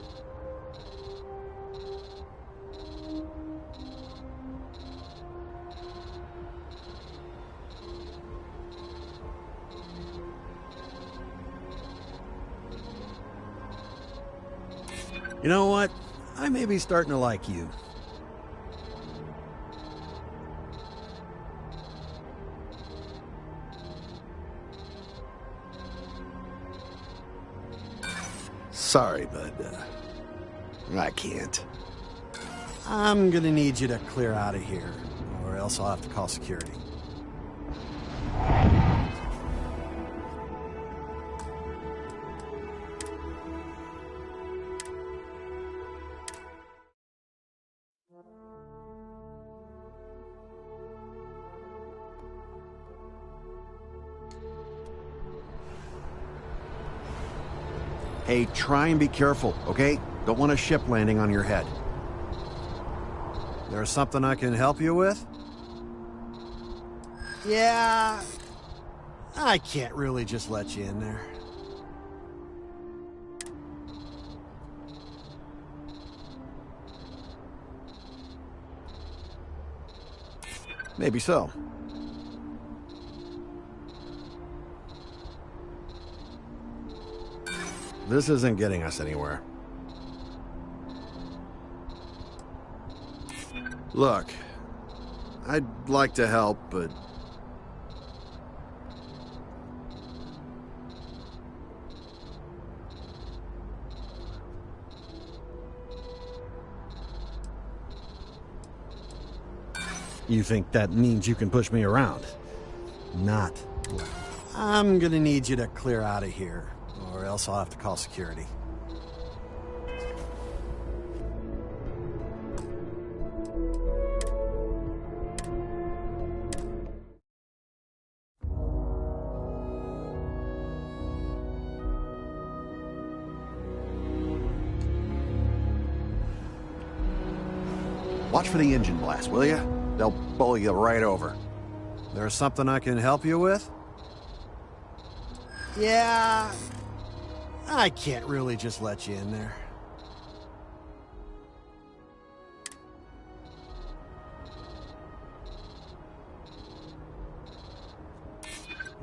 You know what? I may be starting to like you. Sorry, but I can't. I'm gonna need you to clear out of here, or else I'll have to call security. Hey, try and be careful, okay? Don't want a ship landing on your head. There's something I can help you with? Yeah, I can't really just let you in there. Maybe so. This isn't getting us anywhere. Look, I'd like to help, but... You think that means you can push me around? Not. I'm gonna need you to clear out of here, or else I'll have to call security. Watch for the engine blast, will ya? They'll bowl you right over. There's something I can help you with? Yeah, I can't really just let you in there.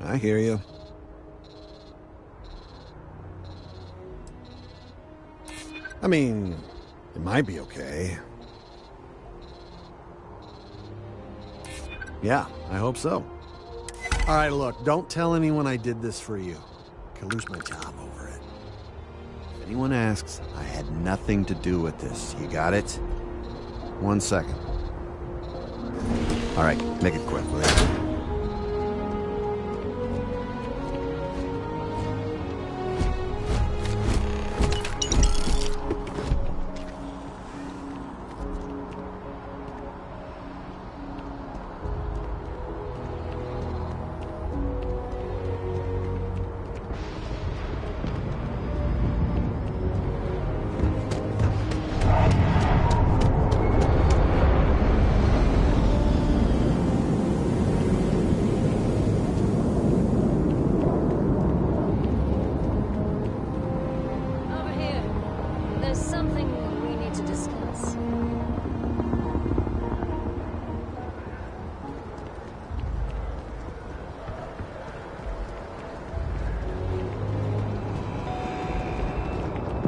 I hear you. I mean, it might be okay. Yeah, I hope so. All right, look, don't tell anyone I did this for you. Could lose my job over it. If anyone asks, I had nothing to do with this. You got it? 1 second. All right, make it quick, will you? Over here. There's something we need to discuss.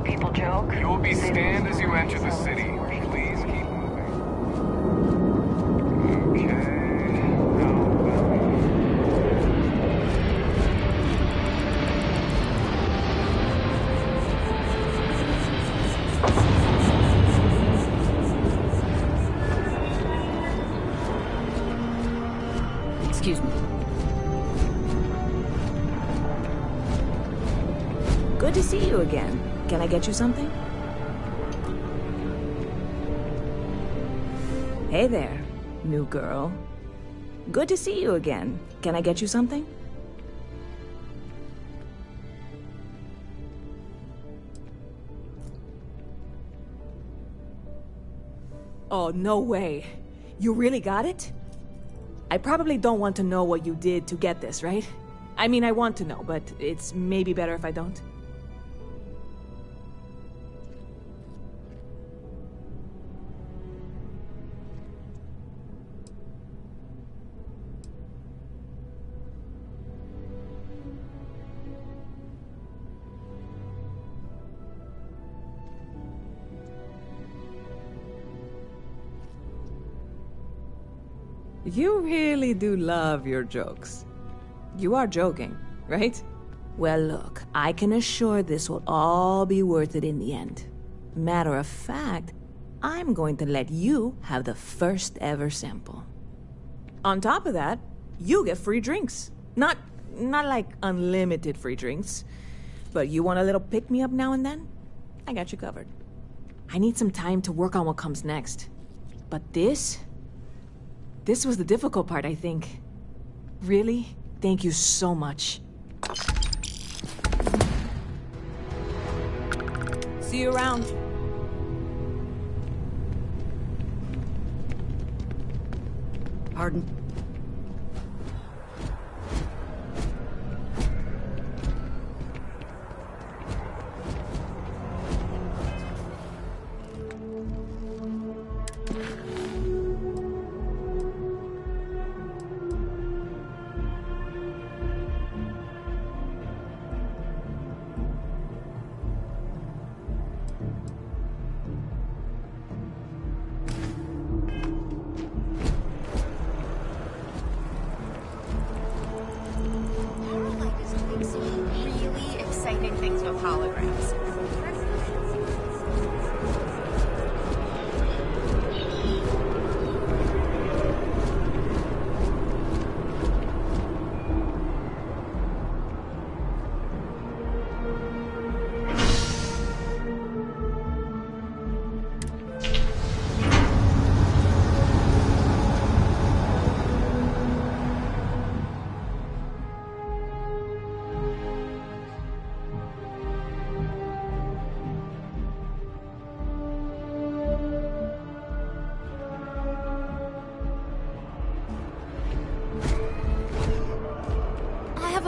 People joke. You will be scanned as you enter the city. Please keep moving. Okay. Excuse me. Good to see you again. Can I get you something? Hey there, new girl. Good to see you again. Can I get you something? Oh, no way. You really got it? I probably don't want to know what you did to get this, right? I mean, I want to know, but it's maybe better if I don't. You really do love your jokes. You are joking, right? Well, look, I can assure this will all be worth it in the end. Matter of fact, I'm going to let you have the first ever sample. On top of that, you get free drinks. Not like unlimited free drinks, but you want a little pick-me-up now and then? I got you covered. I need some time to work on what comes next. But this was the difficult part, I think. Really? Thank you so much. See you around. Pardon?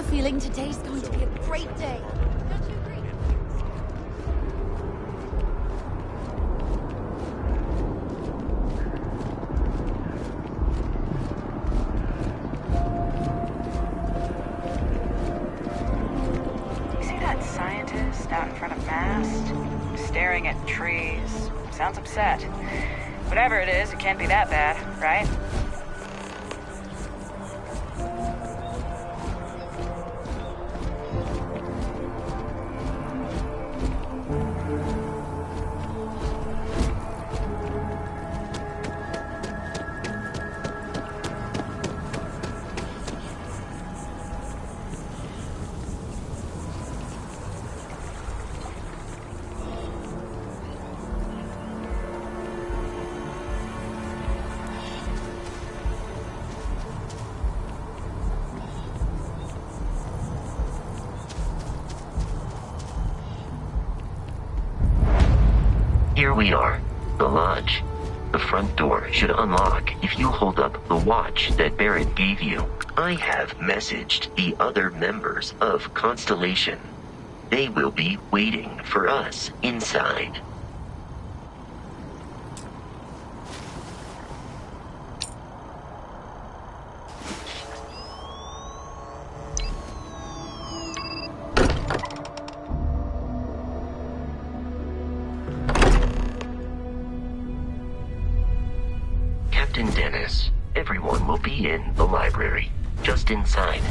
Feeling today's going to be a great day. Don't you agree? You see that scientist out in front of mast? Staring at trees. Sounds upset. Whatever it is, it can't be that bad, right? Here we are, the lodge. The front door should unlock if you hold up the watch that Barrett gave you. I have messaged the other members of Constellation. They will be waiting for us inside. Captain Dennis, everyone will be in the library, just inside.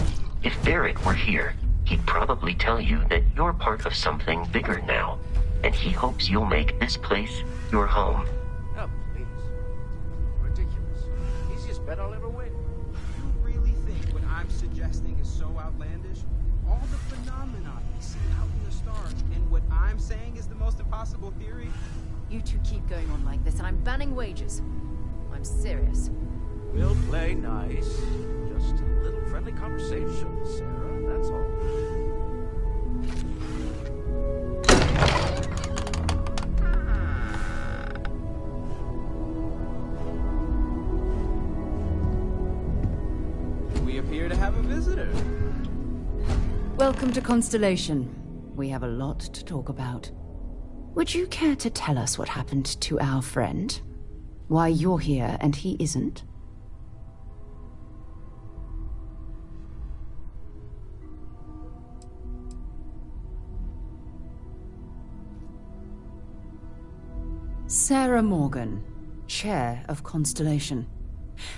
If Barrett were here, he'd probably tell you that you're part of something bigger now, and he hopes you'll make this place your home. Oh, please. Ridiculous. Easiest bet I'll ever win. You really think what I'm suggesting is so outlandish? All the phenomena we see out in the stars, and what I'm saying is the most impossible theory. You two keep going on like this, and I'm banning wages. I'm serious. We'll play nice. Just a little friendly conversation, Sarah, that's all. We appear to have a visitor. Welcome to Constellation. We have a lot to talk about. Would you care to tell us what happened to our friend? Why you're here and he isn't? Sarah Morgan, Chair of Constellation.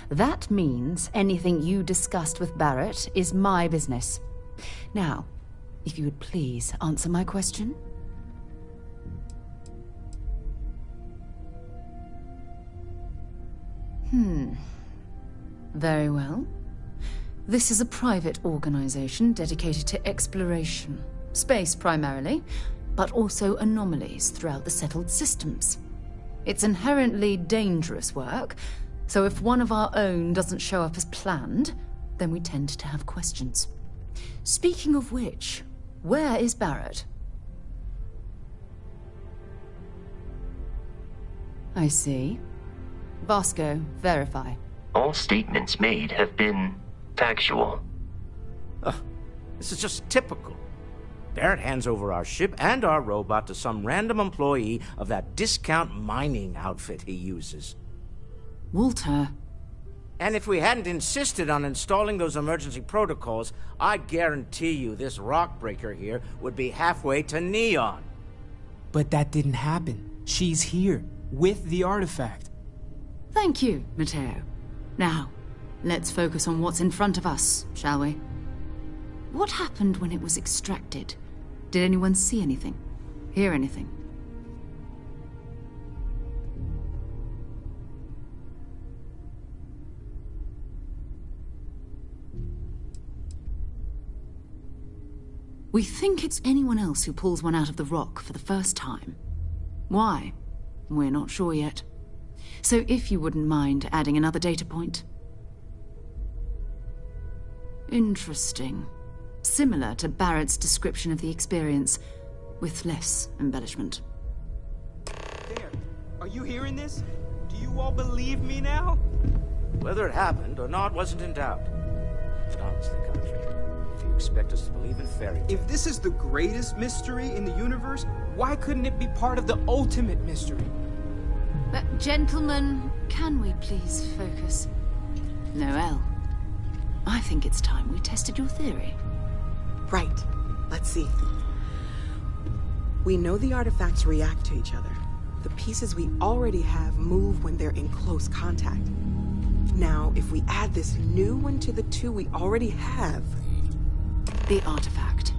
That means anything you discussed with Barrett is my business. Now, if you would please answer my question. Very well. This is a private organization dedicated to exploration. Space primarily, but also anomalies throughout the settled systems. It's inherently dangerous work, so if one of our own doesn't show up as planned, then we tend to have questions. Speaking of which, where is Barrett? I see. Bosco, verify. All statements made have been factual. This is just typical. Barrett hands over our ship and our robot to some random employee of that discount mining outfit he uses. Walter. And if we hadn't insisted on installing those emergency protocols, I guarantee you this rock breaker here would be halfway to Neon. But that didn't happen. She's here, with the artifact. Thank you, Matteo. Now, let's focus on what's in front of us, shall we? What happened when it was extracted? Did anyone see anything? Hear anything? We think it's anyone else who pulls one out of the rock for the first time. Why? We're not sure yet. So if you wouldn't mind adding another data point. Interesting. Similar to Barrett's description of the experience, with less embellishment. There. Are you hearing this? Do you all believe me now? Whether it happened or not wasn't in doubt. But honestly, Godfrey, if you expect us to believe in fairy tales... If this is the greatest mystery in the universe, why couldn't it be part of the ultimate mystery? But gentlemen, can we please focus? Noel, I think it's time we tested your theory. Right. Let's see. We know the artifacts react to each other. The pieces we already have move when they're in close contact. Now, if we add this new one to the two we already have... The artifact.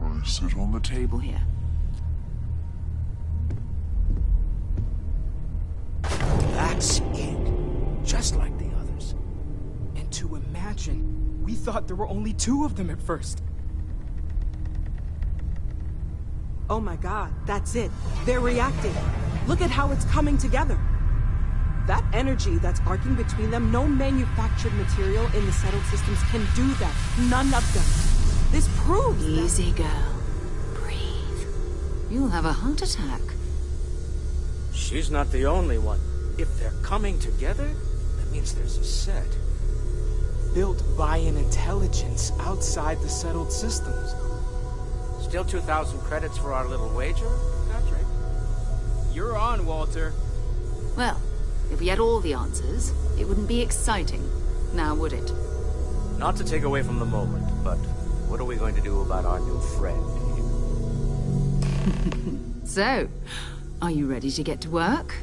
I sit on the table here. That's it. Just like the others. And to imagine, we thought there were only two of them at first. Oh my god, that's it. They're reacting. Look at how it's coming together. That energy that's arcing between them, no manufactured material in the settled systems can do that. None of them. This proves Easy, girl. Breathe. You'll have a heart attack. She's not the only one. If they're coming together, that means there's a set. Built by an intelligence outside the settled systems. Still 2,000 credits for our little wager, Godfrey? You're on, Walter. Well, if we had all the answers, it wouldn't be exciting, now would it? Not to take away from the moment, but what are we going to do about our new friend here? So, are you ready to get to work?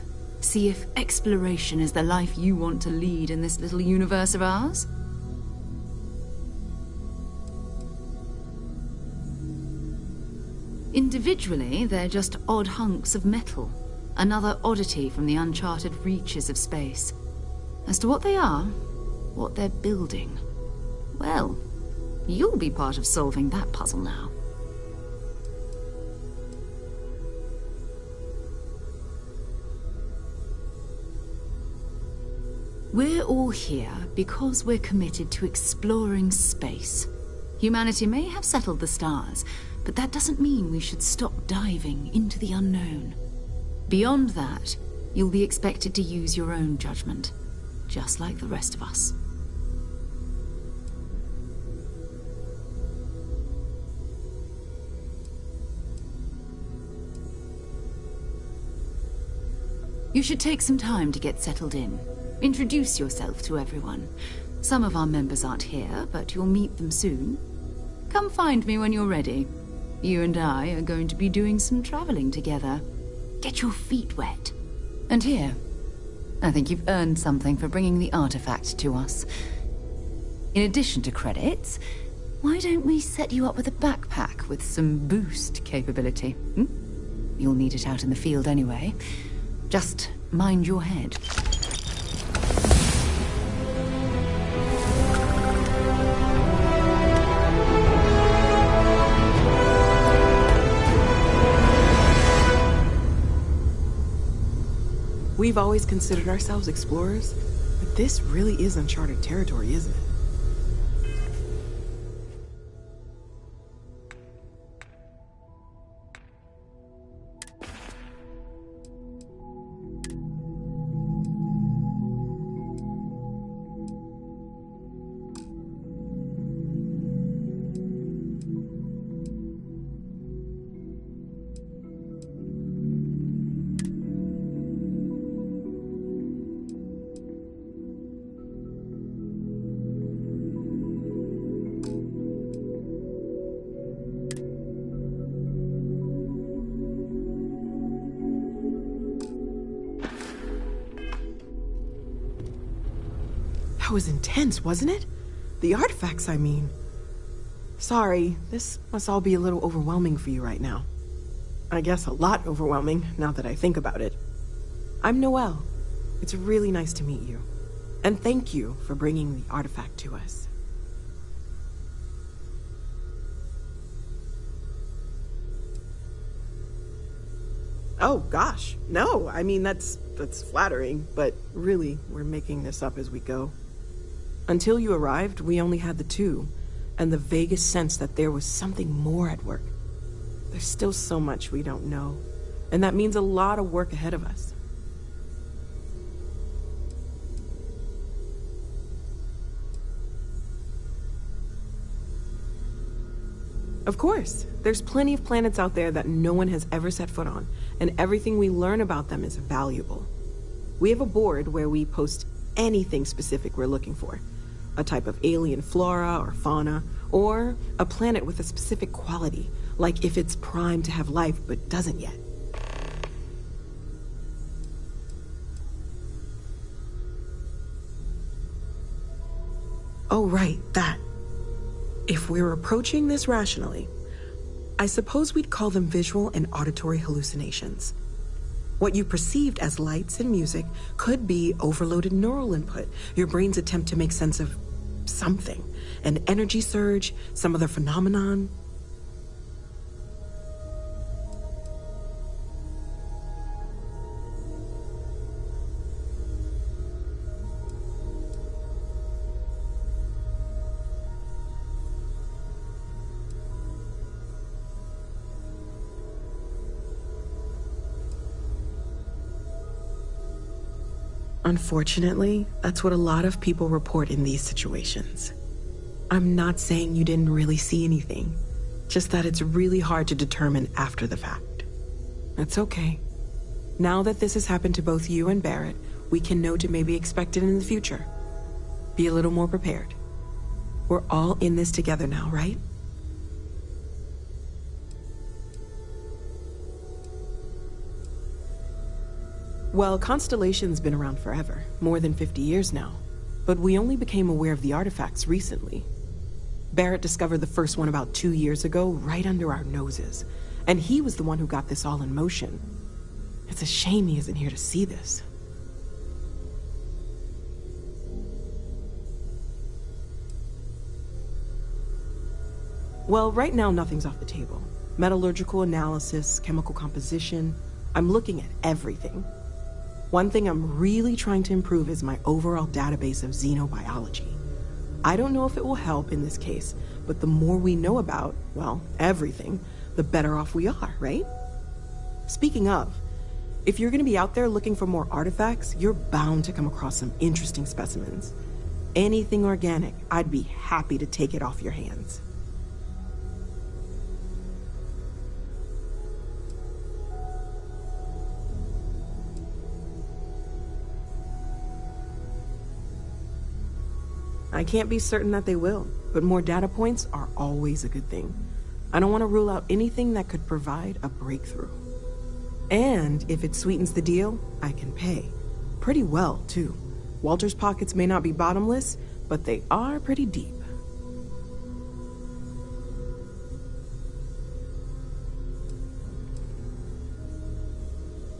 See if exploration is the life you want to lead in this little universe of ours? Individually, they're just odd hunks of metal. Another oddity from the uncharted reaches of space. As to what they are, what they're building, well, You'll be part of solving that puzzle now. We're all here because we're committed to exploring space. Humanity may have settled the stars, but that doesn't mean we should stop diving into the unknown. Beyond that, you'll be expected to use your own judgment, just like the rest of us. You should take some time to get settled in. Introduce yourself to everyone. Some of our members aren't here, but you'll meet them soon. Come find me when you're ready. You and I are going to be doing some traveling together. Get your feet wet. And here, I think you've earned something for bringing the artifact to us. In addition to credits, why don't we set you up with a backpack with some boost capability? You'll need it out in the field anyway. Just mind your head. We've always considered ourselves explorers, but this really is uncharted territory, isn't it? That was intense, wasn't it? The artifacts, I mean. Sorry, this must all be a little overwhelming for you right now. I guess a lot overwhelming, now that I think about it. I'm Noelle. It's really nice to meet you. And thank you for bringing the artifact to us. Oh, gosh. No, I mean, that's flattering, but really, we're making this up as we go. Until you arrived, we only had the two, and the vaguest sense that there was something more at work. There's still so much we don't know, and that means a lot of work ahead of us. Of course, there's plenty of planets out there that no one has ever set foot on, and everything we learn about them is valuable. We have a board where we post anything specific we're looking for. A type of alien flora or fauna, or a planet with a specific quality, like if it's primed to have life but doesn't yet. Oh, right, that. If we're approaching this rationally, I suppose we'd call them visual and auditory hallucinations. What you perceived as lights and music could be overloaded neural input, your brain's attempt to make sense of something, an energy surge, some other phenomenon. Unfortunately, that's what a lot of people report in these situations. I'm not saying you didn't really see anything, just that it's really hard to determine after the fact. It's okay. Now that this has happened to both you and Barrett, we can know to maybe expect it in the future. Be a little more prepared. We're all in this together now, right? Well, Constellation's been around forever, more than 50 years now. But we only became aware of the artifacts recently. Barrett discovered the first one about 2 years ago, right under our noses. And he was the one who got this all in motion. It's a shame he isn't here to see this. Well, right now nothing's off the table. Metallurgical analysis, chemical composition. I'm looking at everything. One thing I'm really trying to improve is my overall database of xenobiology. I don't know if it will help in this case, but the more we know about, well, everything, the better off we are, right? Speaking of, if you're gonna be out there looking for more artifacts, you're bound to come across some interesting specimens. Anything organic, I'd be happy to take it off your hands. I can't be certain that they will, but more data points are always a good thing. I don't want to rule out anything that could provide a breakthrough. And if it sweetens the deal, I can pay. Pretty well, too. Walter's pockets may not be bottomless, but they are pretty deep.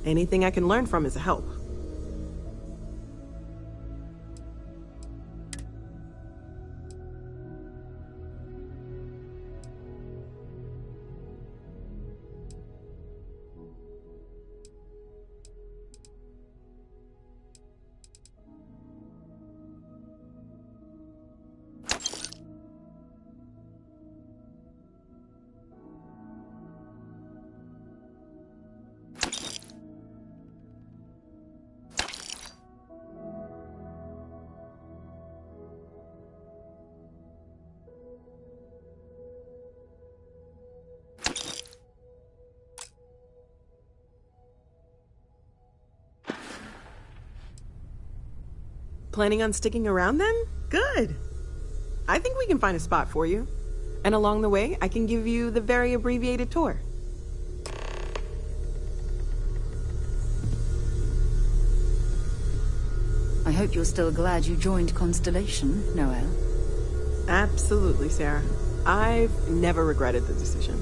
Anything I can learn from is a help. Planning on sticking around then? Good. I think we can find a spot for you. And along the way, I can give you the very abbreviated tour. I hope you're still glad you joined Constellation, Noel. Absolutely, Sarah. I've never regretted the decision.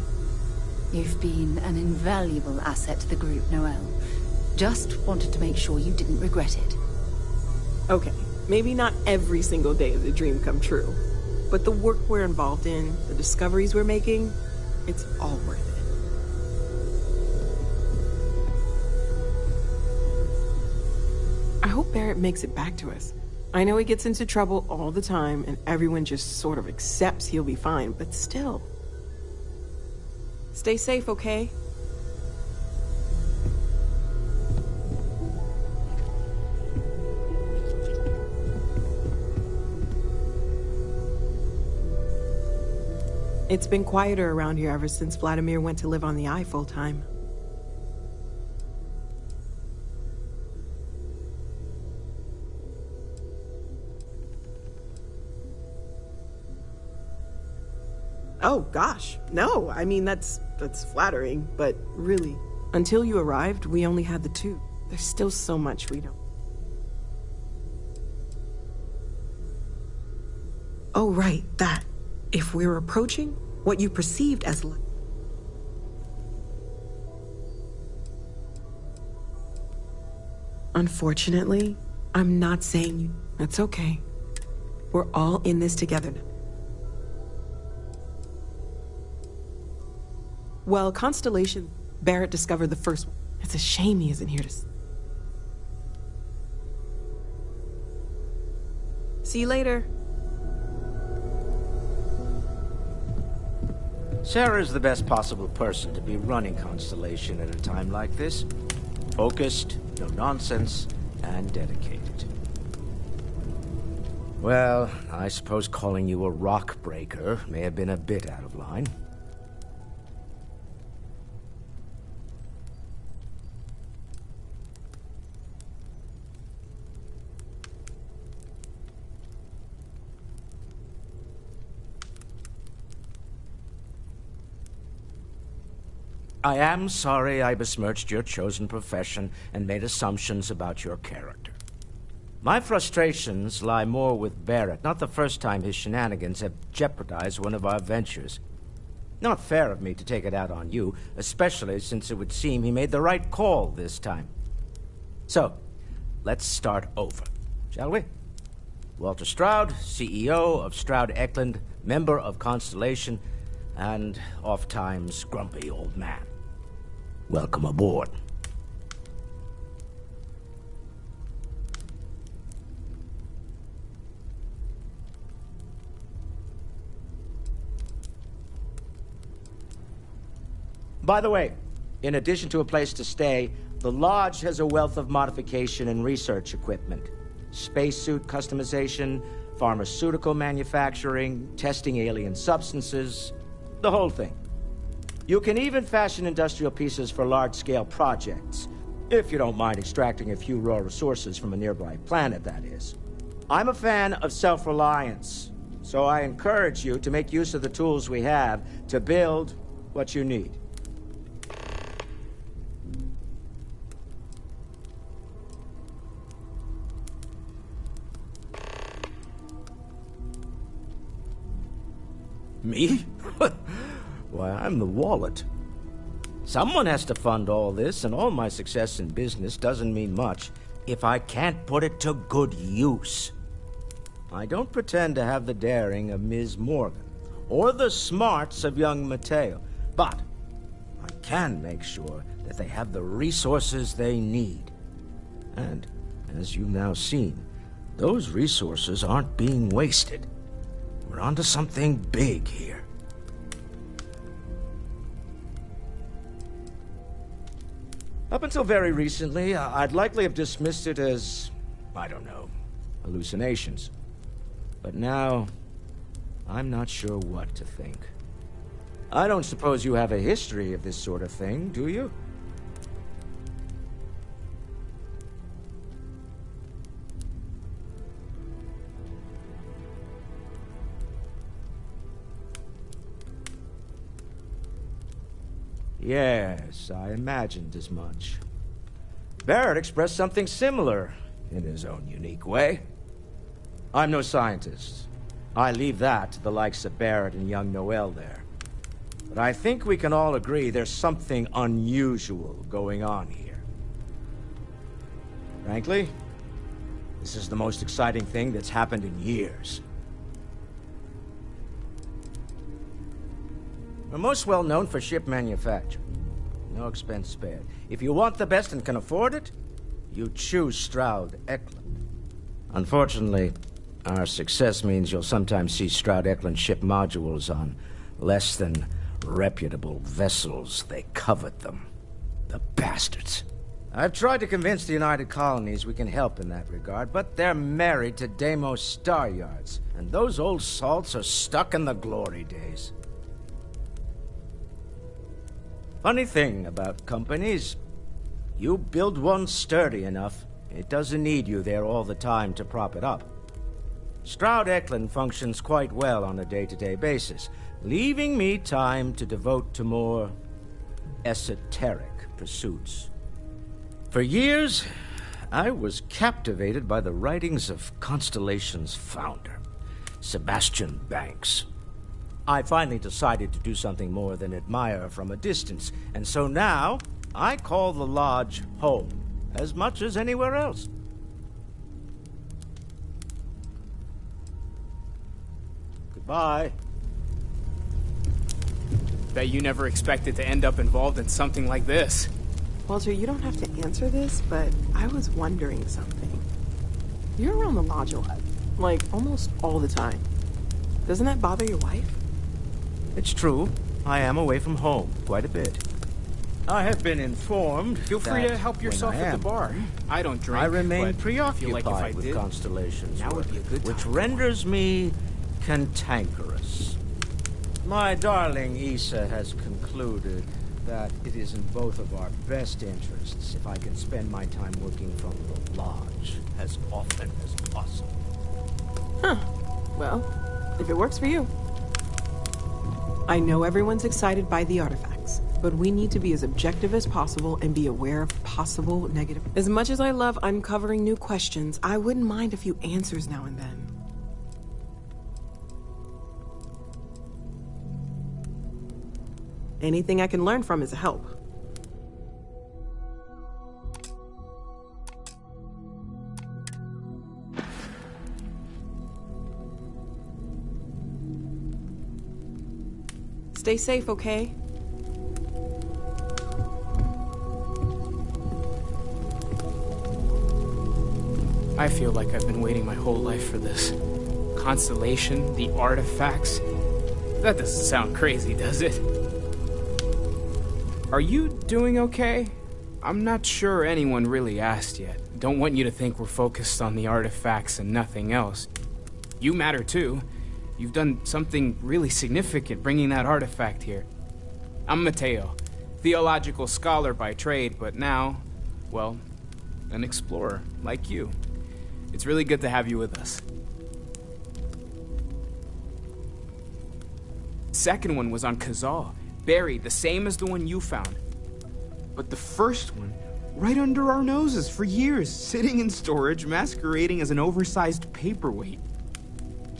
You've been an invaluable asset to the group, Noel. Just wanted to make sure you didn't regret it. Okay, maybe not every single day is a dream come true, but the work we're involved in, the discoveries we're making, it's all worth it. I hope Barrett makes it back to us. I know he gets into trouble all the time, and everyone just sort of accepts he'll be fine, but still. Stay safe, okay? It's been quieter around here ever since Vladimir went to live on the Eye full-time. Oh, gosh. No, I mean, that's flattering, but really, until you arrived, we only had the two. There's still so much we don't. Oh, right, that. If we're approaching what you perceived as light. Unfortunately, I'm not saying you. That's okay. We're all in this together now. Well, Constellation, Barrett discovered the first one. It's a shame he isn't here to... See you later. Sarah's the best possible person to be running Constellation at a time like this. Focused, no nonsense, and dedicated. Well, I suppose calling you a rock breaker may have been a bit out of line. I am sorry I besmirched your chosen profession and made assumptions about your character. My frustrations lie more with Barrett, not the first time his shenanigans have jeopardized one of our ventures. Not fair of me to take it out on you, especially since it would seem he made the right call this time. So, let's start over, shall we? Walter Stroud, CEO of Stroud Eklund, member of Constellation, and oft-times grumpy old man. Welcome aboard. By the way, in addition to a place to stay, the Lodge has a wealth of modification and research equipment. Spacesuit customization, pharmaceutical manufacturing, testing alien substances, the whole thing. You can even fashion industrial pieces for large-scale projects, if you don't mind extracting a few raw resources from a nearby planet, that is. I'm a fan of self-reliance, so I encourage you to make use of the tools we have to build what you need. Me? Why, I'm the wallet. Someone has to fund all this, and all my success in business doesn't mean much if I can't put it to good use. I don't pretend to have the daring of Ms. Morgan, or the smarts of young Mateo, but I can make sure that they have the resources they need. And, as you've now seen, those resources aren't being wasted. We're onto something big here. Up until very recently, I'd likely have dismissed it as, I don't know, hallucinations. But now, I'm not sure what to think. I don't suppose you have a history of this sort of thing, do you? Yes, I imagined as much. Barrett expressed something similar, in his own unique way. I'm no scientist. I leave that to the likes of Barrett and young Noel there. But I think we can all agree there's something unusual going on here. Frankly, this is the most exciting thing that's happened in years. We're most well known for ship manufacture. No expense spared. If you want the best and can afford it, you choose Stroud-Eklund. Unfortunately, our success means you'll sometimes see Stroud-Eklund ship modules on less than reputable vessels. They covet them. The bastards. I've tried to convince the United Colonies we can help in that regard, but they're married to Deimos Star Yards, and those old salts are stuck in the glory days. Funny thing about companies, you build one sturdy enough, it doesn't need you there all the time to prop it up. Stroud-Eklund functions quite well on a day-to-day basis, leaving me time to devote to more esoteric pursuits. For years, I was captivated by the writings of Constellation's founder, Sebastian Banks. I finally decided to do something more than admire from a distance, and so now I call the Lodge home as much as anywhere else. Goodbye. Bet you never expected to end up involved in something like this. Walter, you don't have to answer this, but I was wondering something. You're around the Lodge a lot, like almost all the time. Doesn't that bother your wife? It's true. I am away from home quite a bit. I have been informed. Feel free to help yourself at the bar. I don't drink. I remain but preoccupied I feel like if I with did, Constellation's now would work, be a good time which for renders me cantankerous. My darling Issa has concluded that it is in both of our best interests if I can spend my time working from the Lodge as often as possible. Huh. Well, if it works for you. I know everyone's excited by the artifacts, but we need to be as objective as possible and be aware of possible negative. As much as I love uncovering new questions, I wouldn't mind a few answers now and then. Anything I can learn from is a help. Stay safe, okay? I feel like I've been waiting my whole life for this. Constellation, the artifacts. That doesn't sound crazy, does it? Are you doing okay? I'm not sure anyone really asked yet. Don't want you to think we're focused on the artifacts and nothing else. You matter too. You've done something really significant bringing that artifact here. I'm Mateo, theological scholar by trade, but now, well, an explorer like you. It's really good to have you with us. Second one was on Kazal, buried, the same as the one you found. But the first one, right under our noses for years, sitting in storage, masquerading as an oversized paperweight.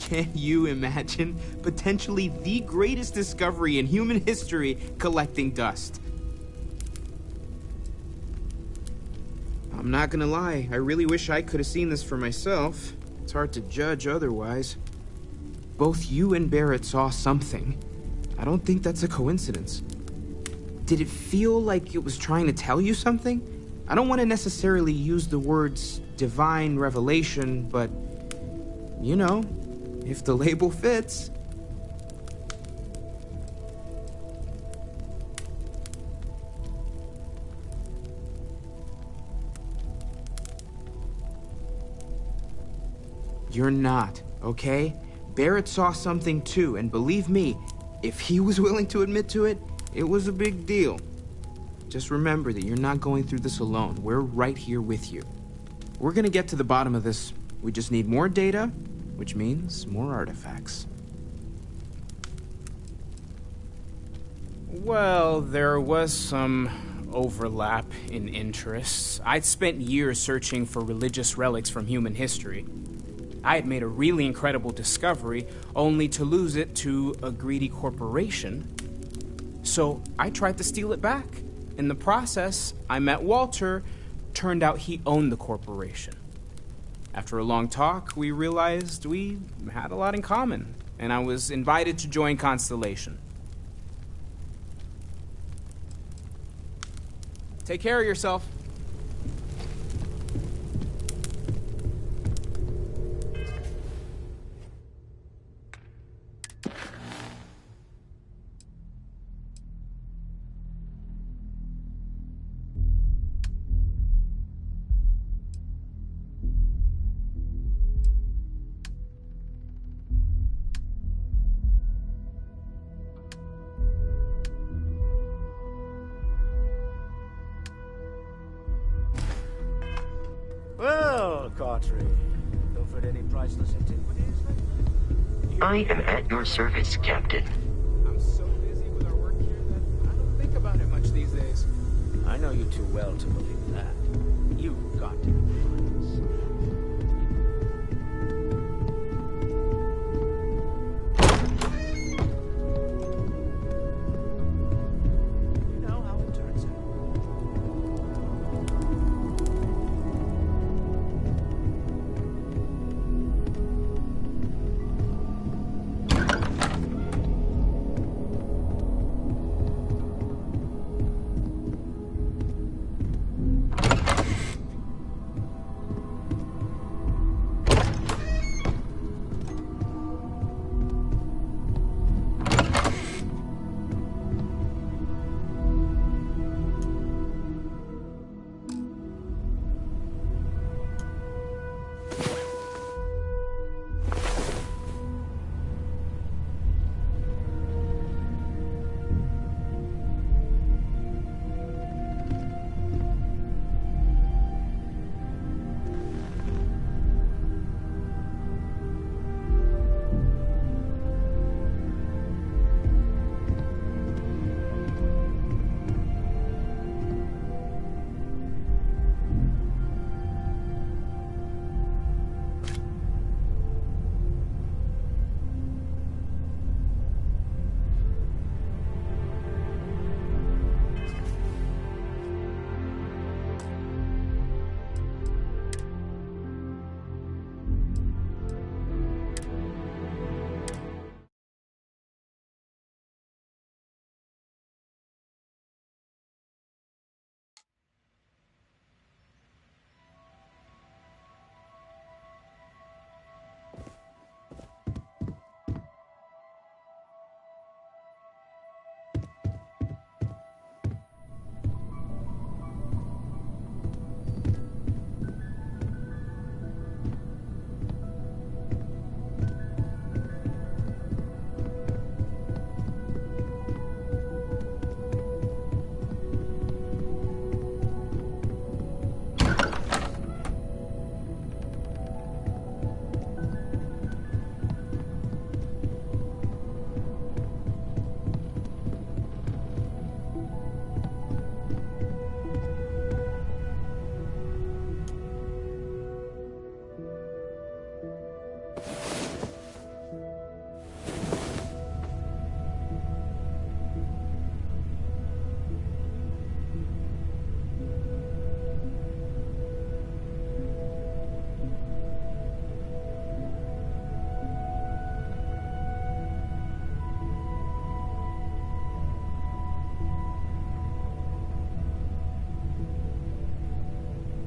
Can you imagine potentially the greatest discovery in human history collecting dust? I'm not gonna lie, I really wish I could have seen this for myself. It's hard to judge otherwise. Both you and Barrett saw something. I don't think that's a coincidence. Did it feel like it was trying to tell you something? I don't want to necessarily use the words divine revelation, but, you know, if the label fits. You're not, okay? Barrett saw something too, and believe me, if he was willing to admit to it, it was a big deal. Just remember that you're not going through this alone. We're right here with you. We're gonna get to the bottom of this. We just need more data, which means more artifacts. Well, there was some overlap in interests. I'd spent years searching for religious relics from human history. I had made a really incredible discovery, only to lose it to a greedy corporation. So I tried to steal it back. In the process, I met Walter. Turned out he owned the corporation. After a long talk, we realized we had a lot in common, and I was invited to join Constellation. Take care of yourself. Well, Cartry, offered any priceless antiquities? I am at your service, Captain. I'm so busy with our work here that I don't think about it much these days. I know you too well to believe that. You've got to.